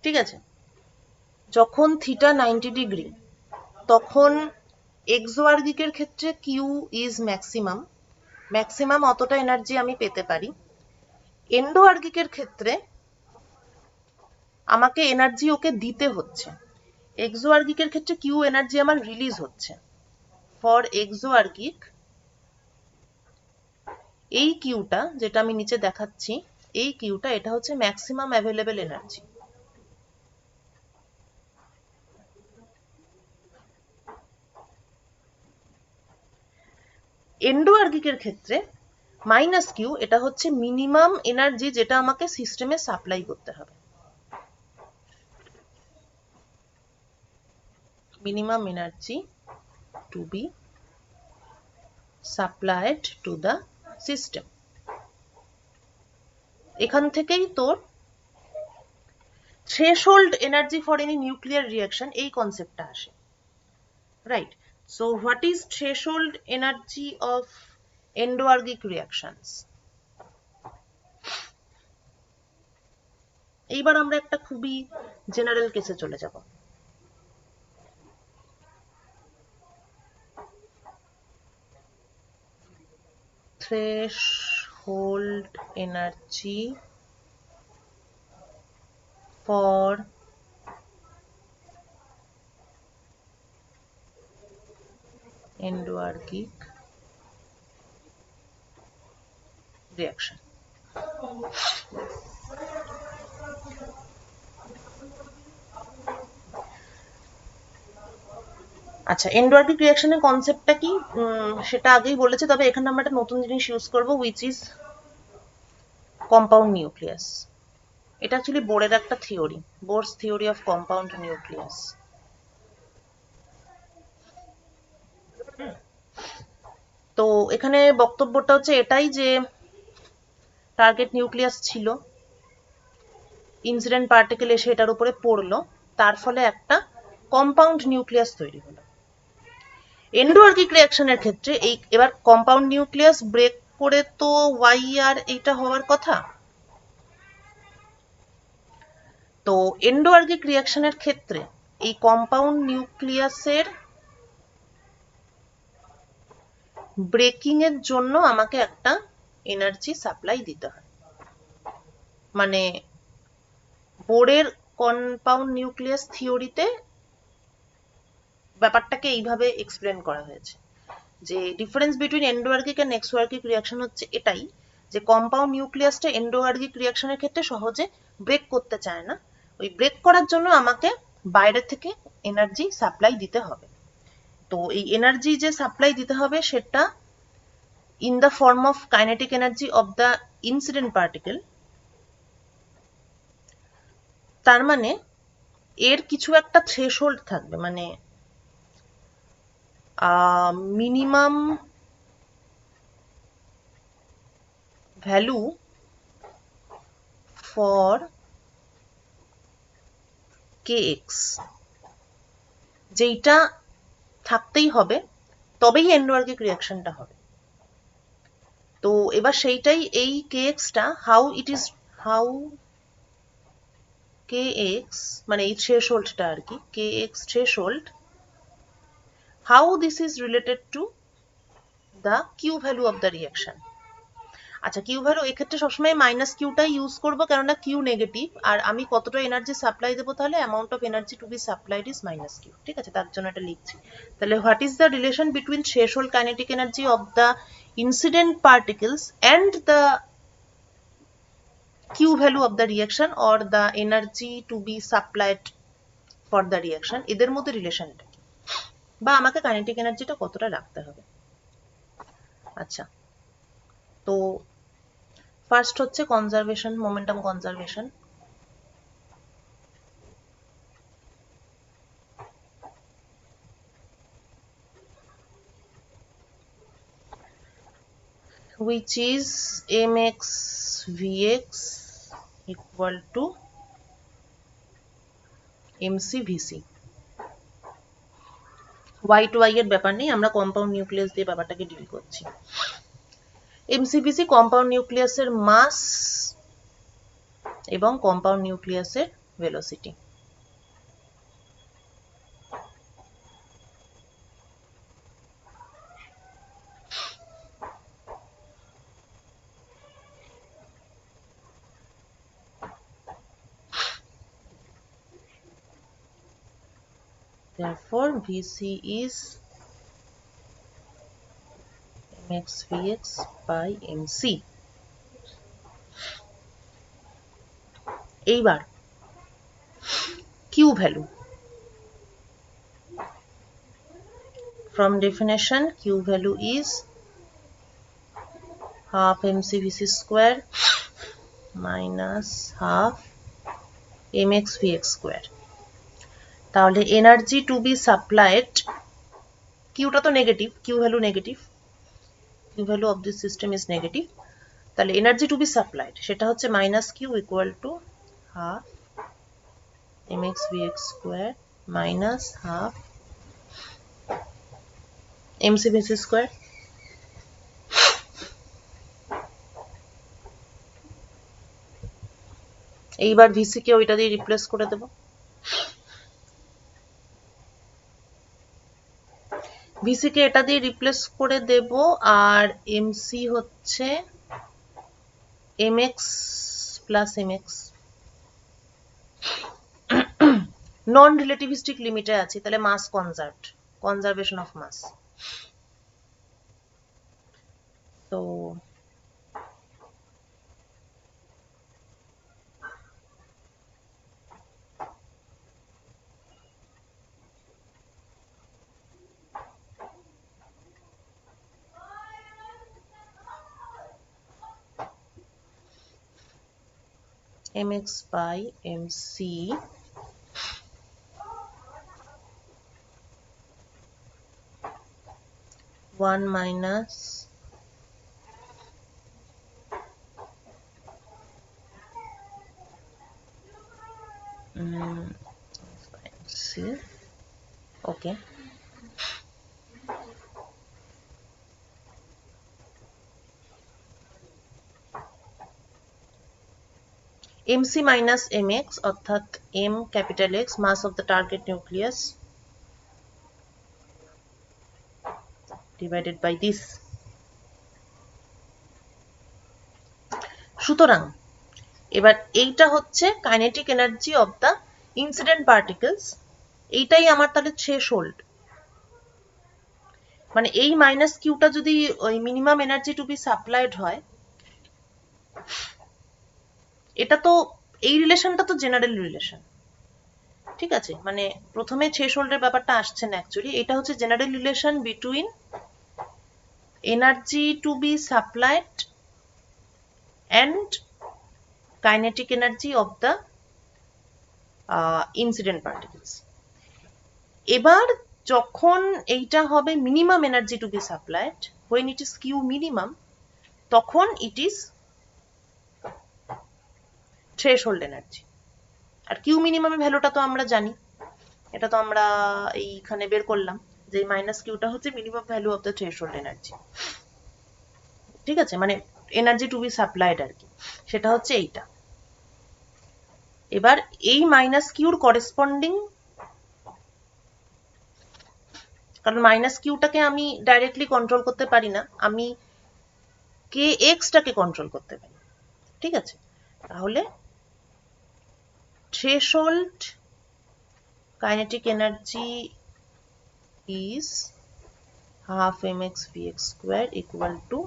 ঠিক আছে, যখন থিটা 90 ডিগ্রি, তখন এক্সোয়ার্গিকের ক্ষেত্রে কিউ ইজ ম্যাক্সিমাম, ম্যাক্সিমাম অতটা এনার্জি আমি পেতে পারি। এন্ডোয়ার্গিকের ক্ষেত্রে আমাকে এনার্জি ওকে দিতে হচ্ছে, এক্সোয়ার্গিকের ক্ষেত্রে কিউ এনার্জি আমার রিলিজ হচ্ছে। ফর এক্সোয়ার্গিক এই কিউটা যেটা আমি নিচে দেখাচ্ছি, এই কিউটা এটা হচ্ছে ম্যাক্সিমাম অ্যাভেলেবেল এনার্জি। এন্ডোআর্গিকের ক্ষেত্রে মাইনাস কিউ এটা হচ্ছে মিনিমাম এনার্জি যেটা আমাকে সিস্টেমে সাপ্লাই করতে হবে, minimum energy to be supplied to the system. এখান থেকেই তোর threshold energy for any nuclear reaction এই কনসেপ্টটা আসে, right? So what is threshold energy of endoergic reactions? এইবার আমরা একটা খুবই জেনারেল কেসে চলে যাব। Threshold energy for endoergic reaction. আচ্ছা, এন্ডোআর্গিক রিঅ্যাকশনের কনসেপ্টটা কি সেটা আগেই বলেছি, তবে এখানে আমরা একটা নতুন জিনিস ইউজ করব, উইচ ইজ কম্পাউন্ড নিউক্লিয়াস। এটা অ্যাকচুয়ালি বোরের একটা theory, Bohr's theory of compound nucleus. তো এখানে বক্তব্যটা হচ্ছে এটাই যে টার্গেট নিউক্লিয়াস ছিল, ইনসিডেন্ট পার্টিকেল এসে এটার উপরে পড়লো, তার ফলে একটা কম্পাউন্ড নিউক্লিয়াস তৈরি হলো। এন্ডোআর্গিক রিঅ্যাকশনের ক্ষেত্রে এই এবার কম্পাউন্ড নিউক্লিয়াস ব্রেক করে তো ওয়াই আর এইটা হওয়ার কথা। তো এন্ডোআর্গিক রিঅ্যাকশনের ক্ষেত্রে এই কম্পাউন্ড নিউক্লিয়াসের ব্রেকিং এর জন্য আমাকে একটা এনার্জি সাপ্লাই দিতে হয়। মানে বোরের কম্পাউন্ড নিউক্লিয়াস থিওরিতে ব্যাপারটাকে এইভাবে এক্সপ্লেন করা হয়েছে যে ডিফারেন্স বিটুইন এন্ডোআর্গিক এন্ড এক্সোআর্গিক রিঅ্যাকশন হচ্ছে এটাই যে কম্পাউন্ড নিউক্লিয়াসটা এন্ডোআর্গিক রিঅ্যাকশনের ক্ষেত্রে সহজে ব্রেক করতে চায় না, ওই ব্রেক করার জন্য আমাকে বাইরে থেকে এনার্জি সাপ্লাই দিতে হবে। তো এই এনার্জি যে সাপ্লাই দিতে হবে সেটা in the form of kinetic energy of the incident particle. তার মানে এর কিছু একটা থ্রেশহোল্ড থাকবে, মানে মিনিমাম ভ্যালু ফর kx যেইটা থাকতেই হবে, তবেই এন্ডোআর্গিক রিঅ্যাকশনটা হবে। তো এবার সেইটাই এই kx-টা হাউ kx মানে এই থ্রেশহোল্ডটা আর কি, kx threshold, how this is related to the q value of the reaction. আচ্ছা, কিউ ভ্যালু এক্ষেত্রে সবসময় মাইনাস কিউটাই ইউজ করবো, কেননা কিউ নেগেটিভ, আর আমি কতটা এনার্জি সাপ্লাই দেবো তাহলে amount of energy to be supplied is minus Q. ঠিক আছে, তার জন্য এটা লিখছি। তাহলে what is the relation between threshold kinetic energy of the incident particles and the q value of the reaction or the energy to be supplied for the reaction, এদের মধ্যে রিলেশনটা কি, বা আমাকে কাইনেটিক এনার্জিটা কতটা রাখতে হবে। আচ্ছা, তো ফার্স্ট হচ্ছে conservation, momentum conservation. which is mx vx equal to mc vc। y to y এর ব্যাপার নেই, আমরা কম্পাউন্ড নিউক্লিয়াস দিয়ে ব্যাপারটাকে ডিল করছি। mcvc কম্পাউন্ড নিউক্লিয়াসের মাস এবং কম্পাউন্ড নিউক্লিয়াসের velocity. Therefore vc is mx vx by mc। এইবার q value, from definition q value is half mcvc square minus half mx vx square। তাহলে এনার্জি টু বি সাপ্লাইড, কিউটা তো negative, Q value negative, Q value of this system is negative. তাহলে energy to be supplied সেটা হচ্ছে minus Q equal to half mx vx square minus half mc vc square। এইবার V C ওইটা দিয়ে replace করে দেব। VC কে এটা দিয়ে replace করে দেব, আর এমসি হচ্ছে mx প্লাস mx। নন রিলেটিভিস্টিক লিমিটে আছি, তাহলে মাস কনজার্ভড, কনজারভেশন অফ মাস। তো mx by mc one minus mc, okay, mc minus mx অর্থাৎ m capital X mass of the target nucleus divided by this। সুতরাং এবার এইটা হচ্ছে kinetic energy of the incident particles, এইটাই আমার তাহলে থ্রেশহোল্ড। মানে এই মাইনাস কিউটা যদি ওই minimum energy to be supplied হয়, এটা তো এই রিলেশনটা তো জেনারেল রিলেশন, ঠিক আছে? মানে প্রথমে থ্রেশহোল্ডের ব্যাপারটা আসছে না অ্যাকচুয়ালি, এটা হচ্ছে general relation between energy to be supplied and kinetic energy of the incident particles. এবার যখন এইটা হবে minimum energy to be supplied, when it is q minimum, তখন it is থ্রেশহোল্ড এনার্জি। আর কিউ মিনিমাম এর ভ্যালুটা তো আমরা জানি, এটা তো আমরা এইখানে বের করলাম যে মাইনাস কিউটা হচ্ছে minimum value of the threshold energy, ঠিক আছে? মানে এনার্জি টু বি সাপ্লাইড আর কি, সেটা হচ্ছে এইটা। এবার এই মাইনাস কিউর করেসপন্ডিং, কারণ মাইনাস কিউটাকে আমি ডাইরেক্টলি কন্ট্রোল করতে পারি না, আমি কে এক্সটাকে কন্ট্রোল করতে পারি, ঠিক আছে? তাহলে threshold kinetic energy is half mx vx square equal to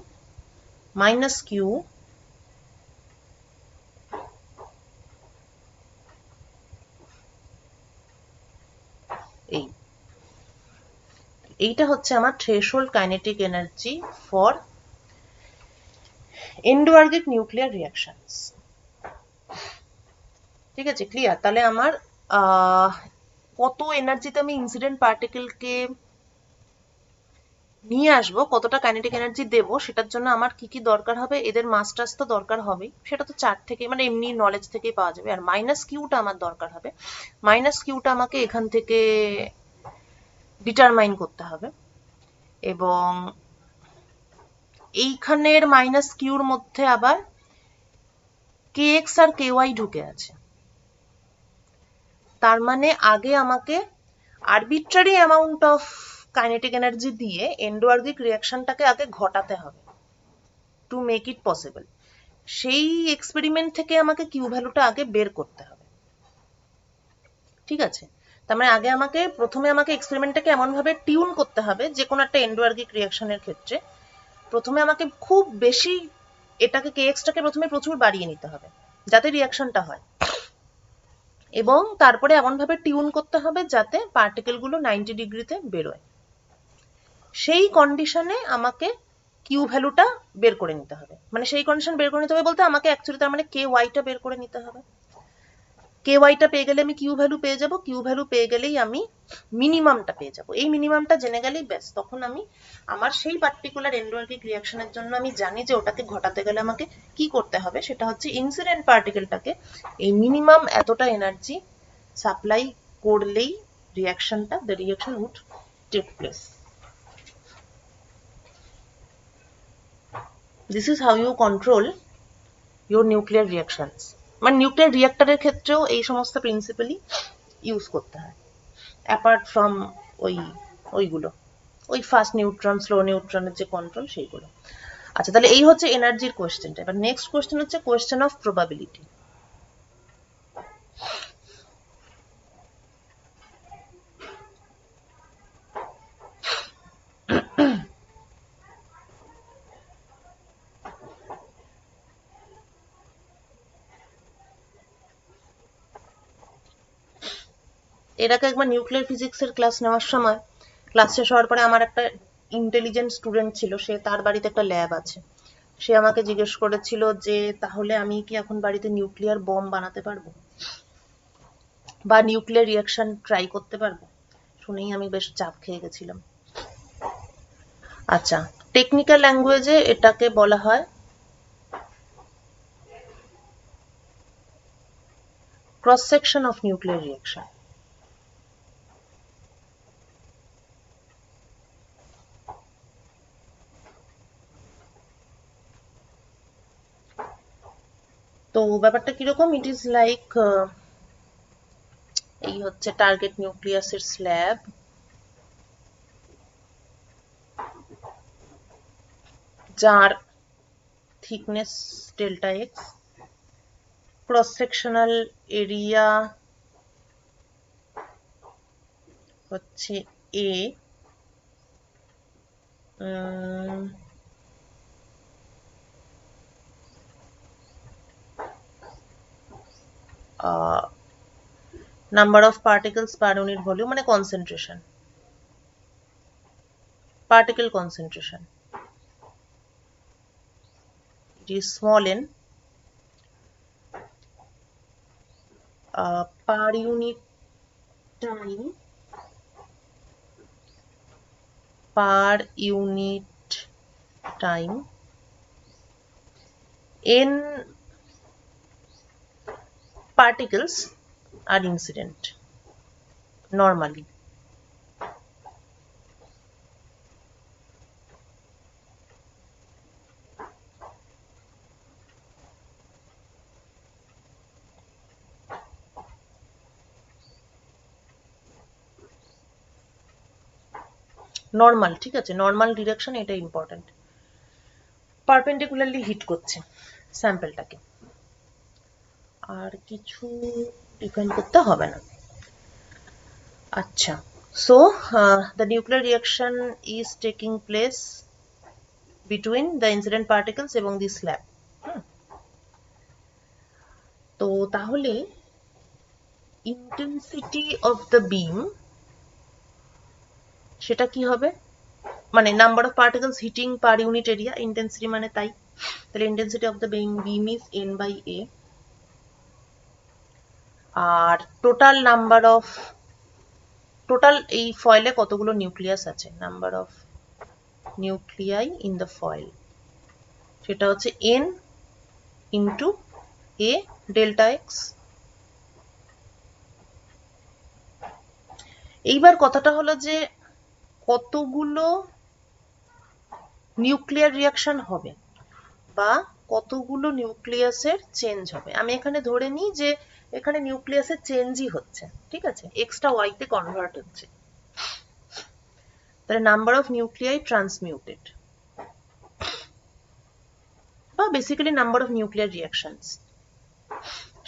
minus q এইটা হচ্ছে আমার threshold kinetic energy for endoergic nuclear reactions, ঠিক আছে? ক্লিয়ার? তাহলে আমার কত এনার্জিতে আমি ইনসিডেন্ট পার্টিকেলকে নিয়ে আসবো, কতটা কাইনেটিক এনার্জি দেব, সেটার জন্য আমার কি কি দরকার হবে, এদের মাস টাস তো দরকার হবেই, সেটা তো চার্ট থেকে মানে এমনি নলেজ থেকেই পাওয়া যাবে। আর মাইনাস কিউটা আমার দরকার হবে, মাইনাস কিউটা আমাকে এখান থেকে ডিটারমাইন করতে হবে, এবং এইখানের মাইনাস কিউর মধ্যে আবার কে এক্স আর কে ওয়াই ঢুকে আছে। তার মানে আগে আমাকে arbitrary amount of kinetic energy দিয়ে এন্ডোয়ার্গিক রিঅ্যাকশনটাকে আগে ঘটাতে হবে টু মেক ইট পসিবল। সেই এক্সপেরিমেন্ট থেকে আমাকে কিউ ভ্যালুটা আগে বের করতে হবে, ঠিক আছে? তার মানে আগে আমাকে প্রথমে এক্সপেরিমেন্টটাকে এমন ভাবে টিউন করতে হবে, যে কোনো একটা এন্ডোয়ার্গিক রিঅ্যাকশনের ক্ষেত্রে প্রথমে আমাকে খুব বেশি এটাকে কে এক্সটাকে প্রথমে প্রচুর বাড়িয়ে নিতে হবে যাতে রিঅ্যাকশনটা হয়, এবং তারপরে এমন ভাবে টিউন করতে হবে যাতে পার্টিকেল গুলো 90 ডিগ্রিতে বেরোয়। সেই কন্ডিশনে আমাকে কিউ ভ্যালুটা বের করে নিতে হবে, মানে সেই কন্ডিশন বের করে নিতে হবে বলতে আমাকে অ্যাকচুয়ালি তার মানে কে ওয়াইটা বের করে নিতে হবে। কে ওয়াইটা পেয়ে গেলে আমি কিউ ভ্যালু পেয়ে যাব, কিউ ভ্যালু পেয়ে গেলেই আমি মিনিমামটা পেয়ে যাব। এই মিনিমামটা জেনে গেলেই ব্যাস, তখন আমি আমার সেই পার্টিকুলার এন্ডোয়ার্কিক রিয়াকশনের জন্য আমি জানি যে ওটাকে ঘটাতে গেলে আমাকে কি করতে হবে, সেটা হচ্ছে ইনসিডেন্ট পার্টিকেলটাকে এই মিনিমাম এতটা এনার্জি সাপ্লাই করলেই রিয়াকশনটা, the reaction would take place. This is how you control your nuclear reactions. মানে নিউক্লিয়ার রিঅ্যাক্টরের ক্ষেত্রেও এই সমস্ত প্রিন্সিপালই ইউজ করতে হয়, অ্যাপার্ট ফ্রম ওইগুলো, ওই ফাস্ট নিউট্রন স্লো নিউট্রনের যে কন্ট্রোল সেইগুলো। আচ্ছা, তাহলে এই হচ্ছে এনার্জির কোয়েশ্চেনটা। এবার নেক্সট কোয়েশ্চেন হচ্ছে কোয়েশ্চেন অফ প্রবাবিলিটি। এর আগে একবার নিউক্লিয়ার ফিজিক্সের ক্লাস নেওয়ার সময়, ক্লাস শেষ হওয়ার পরে আমার একটা ইন্টেলিজেন্ট স্টুডেন্ট ছিল, সে তার বাড়িতে একটা ল্যাব আছে। সে আমাকে জিজ্ঞেস করেছিল যে তাহলে আমি কি এখন বাড়িতে নিউক্লিয়ার বম বানাতে পারবো বা নিউক্লিয়ার রিঅ্যাকশন ট্রাই করতে পারবো? শুনেই আমি বেশ চাপ খেয়ে গেছিলাম। আচ্ছা, টেকনিক্যাল ল্যাঙ্গুয়েজে এটাকে বলা হয় cross section of nuclear reaction. তো ব্যাপারটা কিরকম, ইট ইজ লাইক, এই হচ্ছে টার্গেট নিউক্লিয়াসের স্ল্যাব, যার thickness delta X, cross sectional area হচ্ছে A, number of particles per unit volume, মানে concentration, particle concentration, it is small n, per unit time, per unit time, n particles are incident normally. Normal, ঠিক আছে, normal direction, এটা important. Perpendicularly hit করছে স্যাম্পলটাকে, আর কিছু define করতে হবে না। আচ্ছা, so the nuclear reaction is taking place between the incident particles এবং the slab। তো তাহলে intensity of the beam সেটা কি হবে, মানে number of particles hitting per unit area, intensity মানে তাই, তাহলে intensity of the beam is n by a, আর টোটাল নাম্বার অফ, টোটাল এই ফয়েলে কতগুলো নিউক্লিয়াস আছে, number of nuclei in the foil, সেটা হচ্ছে n into a delta X. এইবার কথাটা হলো যে কতগুলো নিউক্লিয়ার রিয়াকশন হবে বা কতগুলো নিউক্লিয়াসের চেঞ্জ হবে। আমি এখানে ধরে নিই যে এখানে নিউক্লিয়াসের চেঞ্জই হচ্ছে, ঠিক আছে, এক্সটা ওয়াইতে কনভার্ট হচ্ছে, তাহলে নাম্বার অফ নিউক্লিয়াই ট্রান্সমিউটেড বা basically number of nuclear reactions,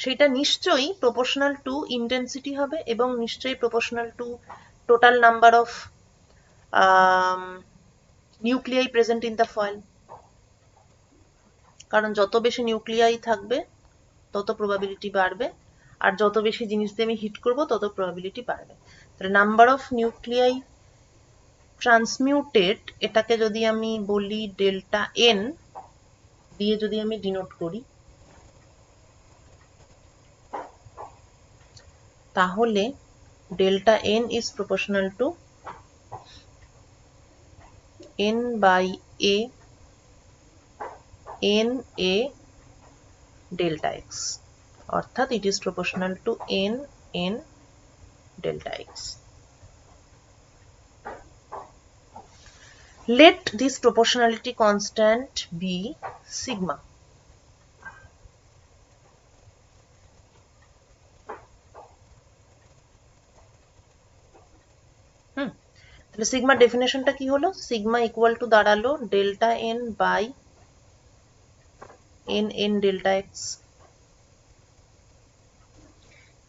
সেটা নিশ্চয়ই প্রপোর্শনাল টু ইন্টেন্সিটি হবে এবং নিশ্চয়ই proportional to total number of nuclei present in the foil, কারণ যত বেশি নিউক্লিয়াই থাকবে তত প্রবাবিলিটি বাড়বে, আর যত বেশি জিনিস দিয়ে আমি হিট করব তত প্রবাবিলিটি বাড়বে। তাহলে নাম্বার অফ নিউক্লিয়াই ট্রান্সমিউটেড, এটাকে যদি আমি বলি ডেল্টা এন দিয়ে যদি আমি ডিনোট করি, তাহলে delta N is proportional to N by A N A delta X, অর্থাৎ it is proportional to N N delta X. Let this proportionality constant be sigma. তাহলে সিগমার ডেফিনেশনটা কি হলো? সিগমা ইকুয়াল টু দাঁড়ালো delta N by N N delta X.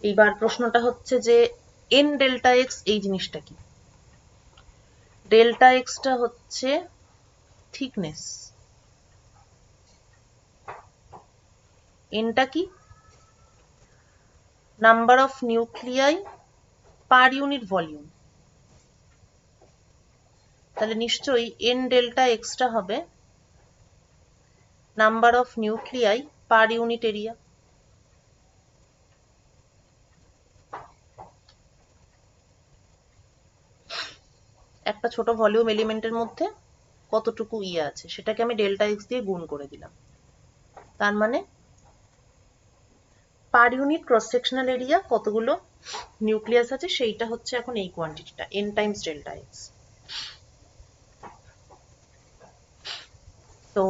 এইবার প্রশ্নটা হচ্ছে যে এন ডেল্টা এক্স এই জিনিসটা কি? ডেল্টা এক্সটা হচ্ছে থিকনেস, এনটা কি? Number of nuclei per unit volume. তাহলে নিশ্চয়ই এন ডেল্টা এক্সটা হবে number of nuclei per unit area. একটা ছোট ভলিউম এলিমেন্টের মধ্যে কতটুকু ইয়ে আছে সেটাকে আমি ডেল্টা এক্স দিয়ে গুণ করে দিলাম, তার মানে per unit cross sectional area কতগুলো নিউক্লিয়াস আছে সেইটা হচ্ছে এখন এই কোয়ান্টিটিটা এন টাইমস ডেল্টা এক্স। তো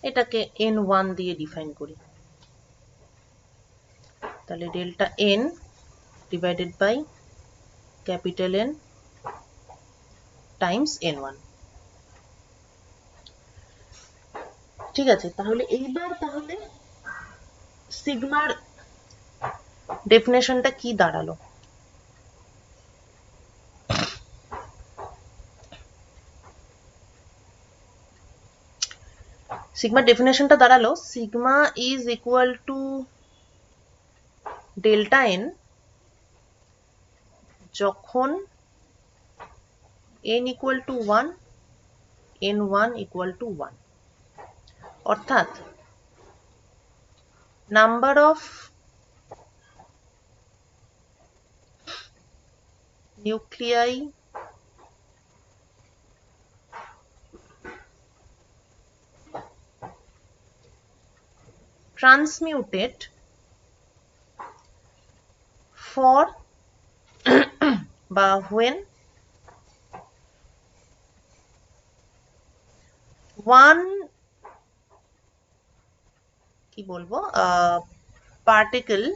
এটাকে এন ওয়ান দিয়ে ডিফাইন করি, তাহলে delta N divided by capital N times N one. ঠিক আছে, তাহলে এইবার তাহলে সিগমার ডেফিনেশনটা কি দাঁড়ালো? সিগমার ডেফিনেশনটা দাঁড়ালো sigma is equal to delta N যখন n equal to 1 n1 equal to 1, অর্থাৎ number of nuclei transmuted for বা when one কি বলবো particle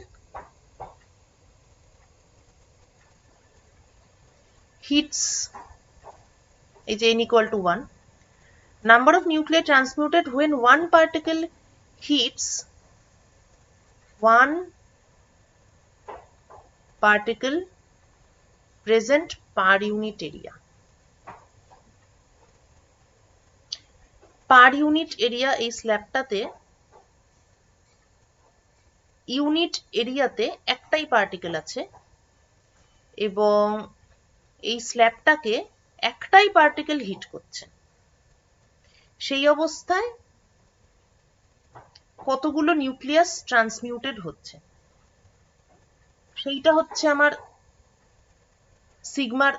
hits এই যে n equal to 1, number of nuclei transmuted when one particle hits one particle present per unit area. Per unit area এই স্ল্যাবটাতে unit এরিয়াতে একটাই particle আছে এবং এই স্ল্যাবটাকে একটাই পার্টিকেল হিট করছে। সেই অবস্থায় কতগুলো নিউক্লিয়াস ট্রান্সমিউটেড হচ্ছে সেইটা হচ্ছে আমার সিগমার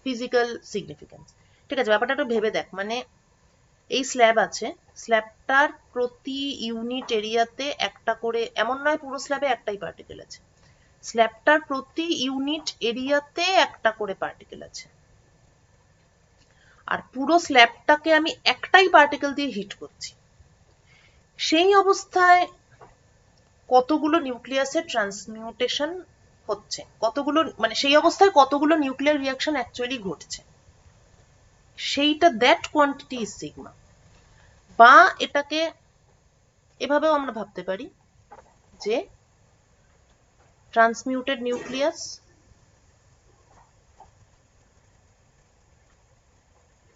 ফিজিক্যাল সিগনিফিকেন্স। ঠিক আছে, ব্যাপারটা একটু ভেবে দেখ, মানে এই স্ল্যাব আছে, স্ল্যাবটার প্রতি ইউনিট এরিয়াতে একটা করে, এমন নয় পুরো স্ল্যাবে একটাই পার্টিকেল আছে, স্ল্যাবটার প্রতি ইউনিট এরিয়াতে একটা করে পার্টিকেল আছে, আর পুরো স্ল্যাবটাকে আমি একটাই পার্টিকেল দিয়ে হিট করছি। সেই অবস্থায় কতগুলো নিউক্লিয়াসের ট্রান্সমিউটেশন হচ্ছে, কতগুলো, মানে সেই অবস্থায় কতগুলো নিউক্লিয়ার রিঅ্যাকশন অ্যাকচুয়ালি ঘটছে, সেইটা দ্যাট কোয়ান্টিটি ইজ সিগমা। বা এটাকে এভাবেও আমরা ভাবতে পারি যে transmuted nucleus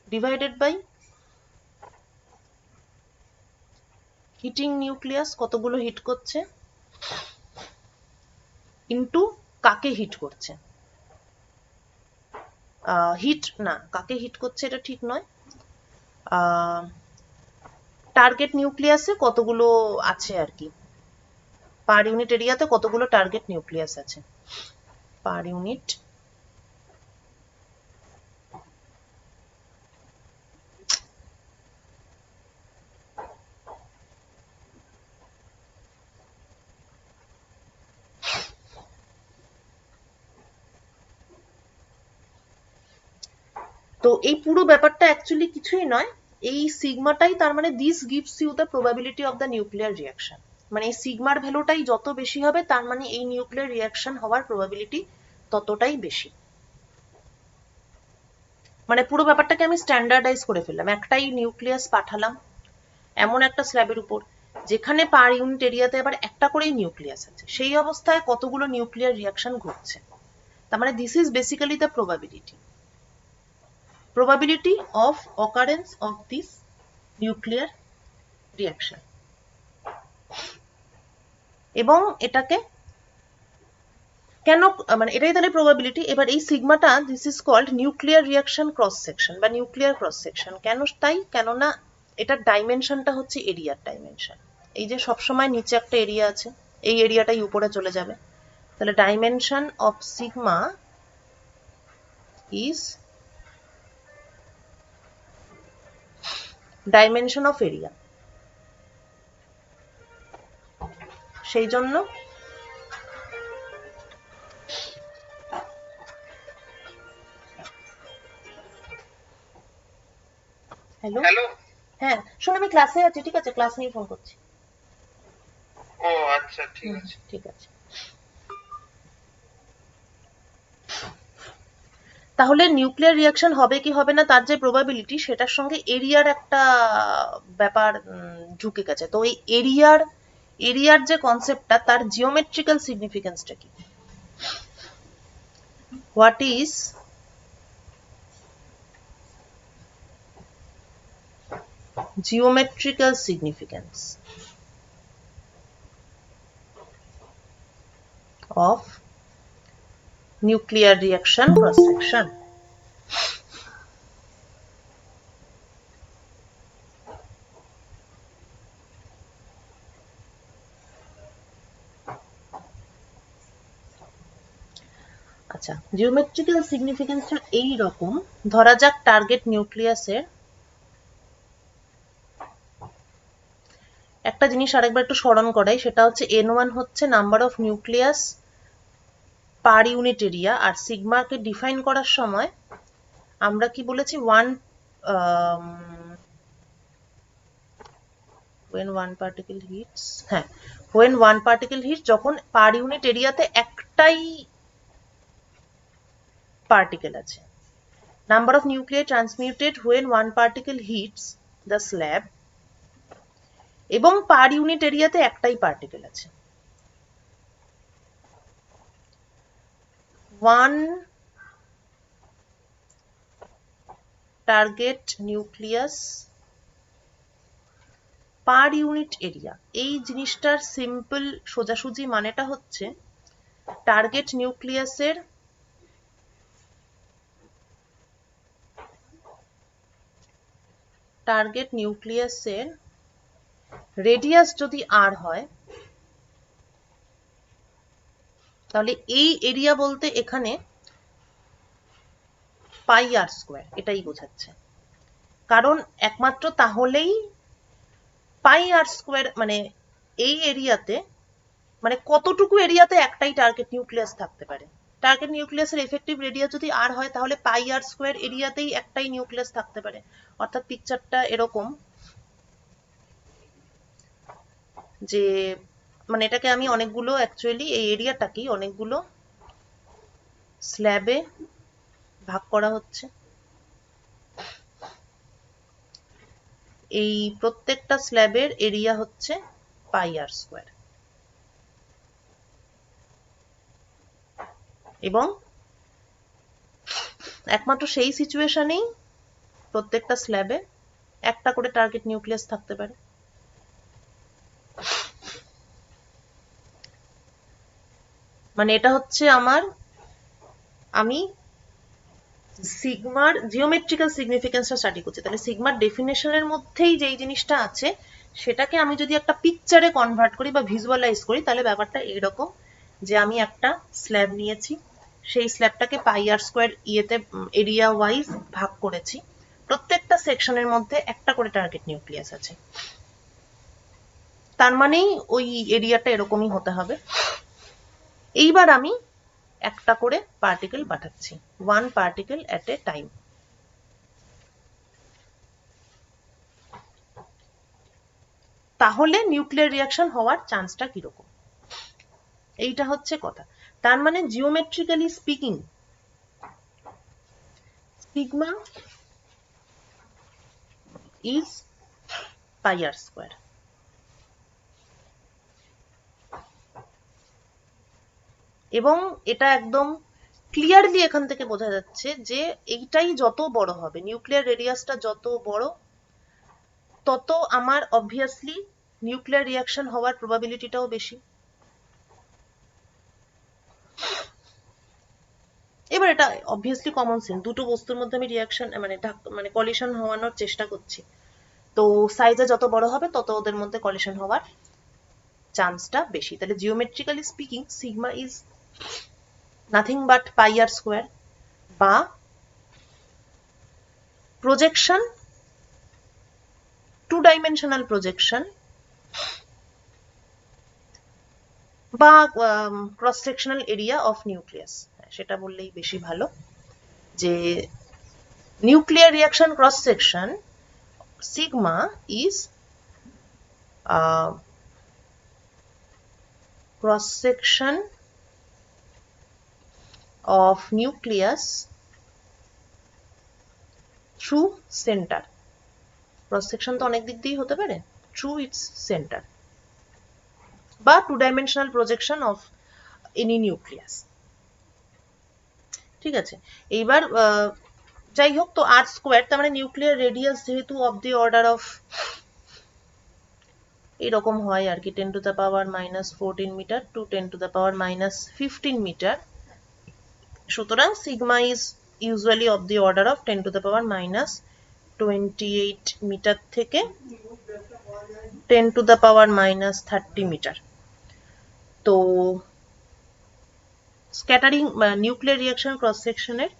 divided by hitting nucleus কতগুলো হিট করছে ইনটু কাকে হিট করছে, হিট না, কাকে হিট করছে এটা ঠিক নয়, টার্গেট নিউক্লিয়াসে কতগুলো আছে আর কি, পার ইউনিট এরিয়াতে কতগুলো টার্গেট নিউক্লিয়াস আছে পার ইউনিট তো এই পুরো ব্যাপারটা অ্যাকচুয়ালি কিছুই নয়, এই সিগমাটাই তার মানে this gives you the probability of the nuclear reaction, মানে এই সিগমার ভ্যালুটাই যত বেশি হবে তার মানে এই নিউক্লিয়ার রিয়াকশন হওয়ার প্রবাবিলিটি ততটাই বেশি। মানে পুরো ব্যাপারটাকে আমি স্ট্যান্ডার্ডাইজ করে ফেললাম, একটাই নিউক্লিয়াস পাঠালাম এমন একটা স্ল্যাবের উপর যেখানে পার ইউনিট এরিয়াতে আবার একটা করেই নিউক্লিয়াস আছে, সেই অবস্থায় কতগুলো নিউক্লিয়ার রিয়াকশন ঘটছে, তার মানে this is basically the probability of occurrence of this nuclear reaction, এবং এটাকে কেন মানে এটাই তাহলে প্রবাবিলিটি। এবার এই সিগমাটা this is called nuclear reaction cross section বা নিউক্লিয়ার ক্রস সেকশন, কেন তাই, কেননা এটার ডাইমেনশনটা হচ্ছে এরিয়ার ডাইমেনশন, এই যে সবসময় নিচে একটা এরিয়া আছে, এই এরিয়াটাই উপরে চলে যাবে, তাহলে dimension of sigma is dimension of area, সেই জন্য হ্যালো, হ্যাঁ শোনো আমি ক্লাসে আছি, ঠিক আছে, ক্লাস নিয়ে ফোন করছি। ও আচ্ছা ঠিক আছে, ঠিক আছে। তাহলে নিউক্লিয়ার রিয়াকশন হবে কি হবে না তার যে প্রবাবিলিটি, সেটার সঙ্গে এরিয়ার একটা ব্যাপার ঢুকে গেছে। তো এই এরিয়ার যে কনসেপ্টটা তার জিওমেট্রিক্যাল সিগনিফিকেন্সটা কি, what is geometrical significance of nuclear reaction cross section? আচ্ছা, জিওমেট্রিক্যাল সিগনিফিকেন্সটা এই রকম, ধরা যাক টার্গেট নিউক্লিয়াসের একটা জিনিস আরেকবার একটু স্মরণ করাই, সেটা হচ্ছে n1 হচ্ছে number of nucleus per unit area, আর সিগমাকে ডিফাইন করার সময় আমরা কি বলেছি, when one particle hits, হ্যাঁ when one particle hits, যখন পার ইউনিট এরিয়াতে একটাই পার্টিকেল আছে, number of nuclei transmuted when one particle hits the slab, এবং পার ইউনিট এরিয়াতে একটাই পার্টিকেল আছে, one target nucleus per unit area. এই জিনিসটার সিম্পল সোজাসুজি মানেটা হচ্ছে টার্গেট নিউক্লিয়াসের রেডিয়াস যদি r হয়, তাহলে এই এরিয়া বলতে এখানে পাই আর স্কোয়ার, এটাই বোঝাচ্ছে, কারণ একমাত্র তাহলেই পাই আর স্কোয়ার মানে এই এরিয়াতে, মানে কতটুকু এরিয়াতে একটাই টার্গেট নিউক্লিয়াস থাকতে পারে, টার্গেট নিউক্লিয়াসের এফেক্টিভ রেডিয়াস যদি r হয় তাহলে পাই আর স্কোয়ার এরিয়াতেই একটাই নিউক্লিয়াস থাকতে পারে। অর্থাৎ পিকচারটা এরকম যে, মানে এটাকে আমি অনেকগুলো অ্যাকচুয়ালি এই এরিয়াটাকেই অনেকগুলো স্ল্যাবে ভাগ করা হচ্ছে, এই প্রত্যেকটা স্ল্যাবের এরিয়া হচ্ছে পাই আর স্কোয়ার, এবং একমাত্র সেই সিচুয়েশনেই প্রত্যেকটা স্ল্যাবে একটা করে টার্গেট নিউক্লিয়াস থাকতে পারে। মানে এটা হচ্ছে আমি সিগমার জিওমেট্রিক্যাল সিগনিফিকেন্সটা স্টাডি করছি। তাহলে সিগমার ডেফিনেশনের মধ্যেই যেই জিনিসটা আছে সেটাকে আমি যদি একটা পিকচারে কনভার্ট করি বা ভিজুয়ালাইজ করি, তাহলে ব্যাপারটা এইরকম যে আমি একটা স্ল্যাব নিয়েছি, সেই স্ল্যাবটাকে পাই আর স্কোয়ার ইয়েতে এরিয়া ওয়াইজ ভাগ করেছি, প্রত্যেকটা সেকশনের মধ্যে একটা করে টার্গেট নিউক্লিয়াস আছে, তার মানেই ওই এরিয়াটা এরকমই হতে হবে। এইবার আমি একটা করে পার্টিকেল পাঠাচ্ছি, one particle at a time. তাহলে নিউক্লিয়ার রিয়াকশন হওয়ার চান্সটা কিরকম, এইটা হচ্ছে কথা। তার মানে geometrically speaking sigma is pi R square. এবং এটা একদম ক্লিয়ারলি এখান থেকে বোঝা যাচ্ছে যে এইটাই যত বড় হবে, নিউক্লিয়ার রেডিয়াসটা যত বড়, তত আমার অবভিয়াসলি নিউক্লিয়ার রিয়াকশন হওয়ার প্রবাবিলিটিটাও বেশি। এবার এটা অবভিয়াসলি কমন সেন্স, দুটো বস্তুর মধ্যে আমি রিয়াকশন মানে কলিশন হওয়ানোর চেষ্টা করছি, তো সাইজে যত বড় হবে তত ওদের মধ্যে কলিশন হওয়ার চান্সটা বেশি। তাহলে geometrically speaking sigma is nothing but pi R square, বা প্রজেকশন, টু ডাইমেনশনাল প্রজেকশন বা cross sectional area of nucleus, সেটা বললেই বেশি ভালো। যে nuclear reaction cross section sigma is cross section of nucleus through center. Cross section তো অনেক দিক দিয়েই হতে পারে, through its center, বা two dimensional projection of any nucleus. ঠিক আছে, এইবার যাই হোক, তো আর স্কোয়ার, তার মানে নিউক্লিয়ার রেডিয়াস যেহেতু অফ দি অর্ডার অফ এরকম হয় আর কি, 10 to the power minus 14 metre to 10 to the power minus 15 metre, সুতরাং sigma is usually of the order of 10 to the power minus 28 metre থেকে 10 to the power minus 30 metre. তো scattering nuclear reaction cross সেকশনের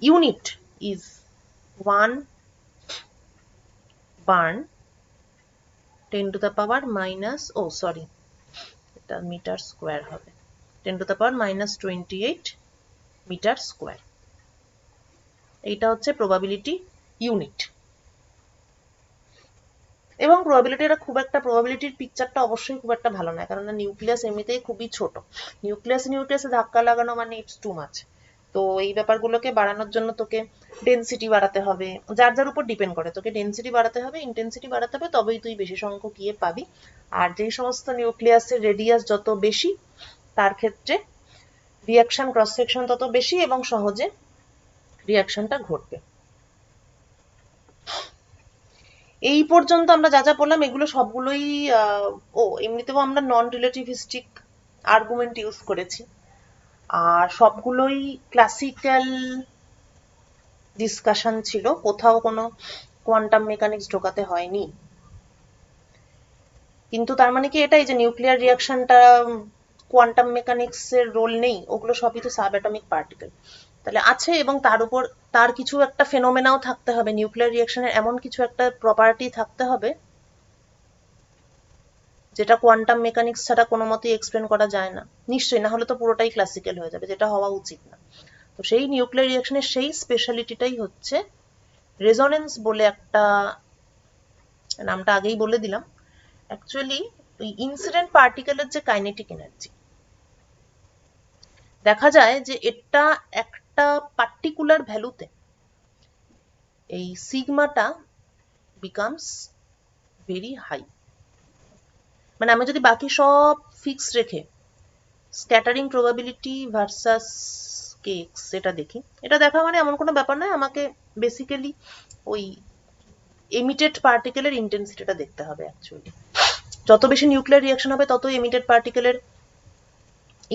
unit is 1 barn 10 to the power minus, এটা metre square হবে, 10 to the power minus 28 metre square. এইটা হচ্ছে probability unit. এবং প্রবাবিলিটিটা খুব একটা, প্রবাবিলিটির পিকচারটা অবশ্যই খুব একটা ভালো নয়, কারণ নিউক্লিয়াস এমনিতেই খুবই ছোট, নিউক্লিয়াসে ধাক্কা লাগানো মানে ইটস টু মাচ। তো এই ব্যাপারগুলোকে বাড়ানোর জন্য তোকে ডেনসিটি বাড়াতে হবে, যার যার উপর ডিপেন্ড করে, তোকে ডেনসিটি বাড়াতে হবে, ইন্টেন্সিটি বাড়াতে হবে, তবেই তুই বেশি সংখ্যক গিয়ে পাবি। আর যেই সমস্ত নিউক্লিয়াসের রেডিয়াস যত বেশি, তার ক্ষেত্রে রিয়াকশন ক্রস সেকশন তত বেশি এবং সহজে রিয়াকশনটা ঘটবে। এই পর্যন্ত আমরা যা যা বললাম এগুলো সবগুলোই এমনিতেও আমরা নন রিলেটিভিস্টিক আর্গুমেন্ট ইউজ করেছি, আর সবগুলোই ক্লাসিক্যাল ডিসকাশন ছিল, কোথাও কোনো কোয়ান্টাম মেকানিক্স ঢোকাতে হয়নি। কিন্তু তার মানে কি এটাই যে নিউক্লিয়ার রিয়াকশনটা কোয়ান্টাম মেকানিক্সের রোল নেই? ওগুলো সবই তো সাব অ্যাটমিক পার্টিকেল, তাহলে আছে, এবং তার উপর তার কিছু একটা ফেনোমেনাও থাকতে হবে, নিউক্লিয়ার রিয়াকশনের এমন কিছু একটা প্রপার্টি থাকতে হবে যেটা কোয়ান্টাম মেকানিক্স ছাড়া কোনো মতেই এক্সপ্লেন করা যায় না নিশ্চয়ই, না হলে তো পুরোটাই ক্লাসিক্যাল হয়ে যাবে, যেটা হওয়া উচিত না। তো সেই নিউক্লিয়ার রিয়াকশনের সেই স্পেশালিটিটাই হচ্ছে রেজোনেন্স বলে একটা, নামটা আগেই বলে দিলাম, অ্যাকচুয়ালি ওই ইনসিডেন্ট পার্টিকেলের যে কাইনেটিক এনার্জি, দেখা যায় যে এটা একটা পার্টিকুলার ভ্যালুতে এই সিগমাটা বিকামস ভেরি হাই। মানে আমি যদি বাকি সব ফিক্স রেখে স্ক্যাটারিং প্রবাবিলিটি ভার্সাস কেক্স এটা দেখি, এটা দেখা মানে এমন কোনো ব্যাপার নয়, আমাকে বেসিক্যালি ওই এমিটেড পার্টিকেলের ইন্টেন্সিটিটা দেখতে হবে। অ্যাকচুয়ালি যত বেশি নিউক্লিয়ার রিয়াকশন হবে তত এমিটেড পার্টিকেলের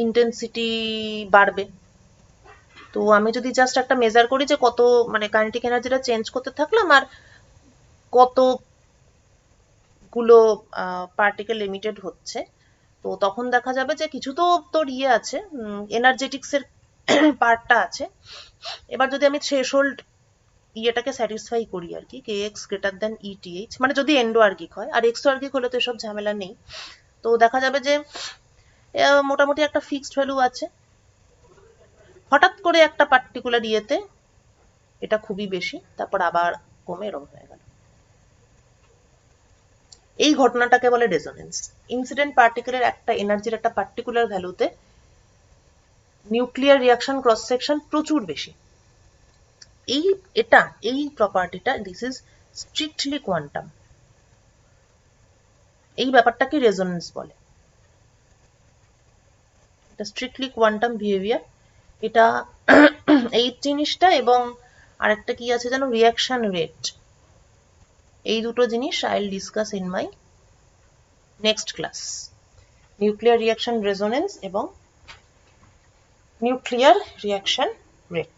ইন্টেন্সিটি বাড়বে। তো আমি যদি জাস্ট একটা মেজার করি যে কত মানে কাইনেটিক এনার্জিটা চেঞ্জ করতে থাকলাম আর কতগুলো পার্টিকেল এমিটেড হচ্ছে, তো তখন দেখা যাবে যে কিছু তো তোর ইয়ে আছে, এনার্জেটিক্স এর পার্টটা আছে। এবার যদি আমি থ্রেশহোল্ড ইয়েটাকে স্যাটিসফাই করি আর কি, কে এক্স গ্রেটার দেন ইটিএইচ, মানে যদি এন্ডোআর্গিক হয়, আর এক্সোআর্গিক হলে তো এসব ঝামেলা নেই, তো দেখা যাবে যে মোটামুটি একটা ফিক্সড ভ্যালু আছে। হঠাৎ করে একটা পার্টিকুলার ইয়েতে এটা খুবই বেশি, তারপর আবার কমে এরকম হয়ে গেল। এই ঘটনাটাকে বলে রেজোনেন্স। ইনসিডেন্ট পার্টিকেলের একটা এনার্জির একটা পার্টিকুলার ভ্যালুতে নিউক্লিয়ার রিয়াকশন ক্রস সেকশন প্রচুর বেশি। এই প্রপার্টিটা দিস ইজ স্ট্রিক্টলি কোয়ান্টাম। এই ব্যাপারটাকে রেজোনেন্স বলে। এটা স্ট্রিক্টলি কোয়ান্টাম বিহেভিয়ার। এটা এই জিনিসটা এবং আরেকটা কি আছে যেন, রিয়াকশন রেট। এই দুটো জিনিস I will discuss in my next class. Nuclear reaction resonance এবং নিউক্লিয়ার রিয়াকশন রেট।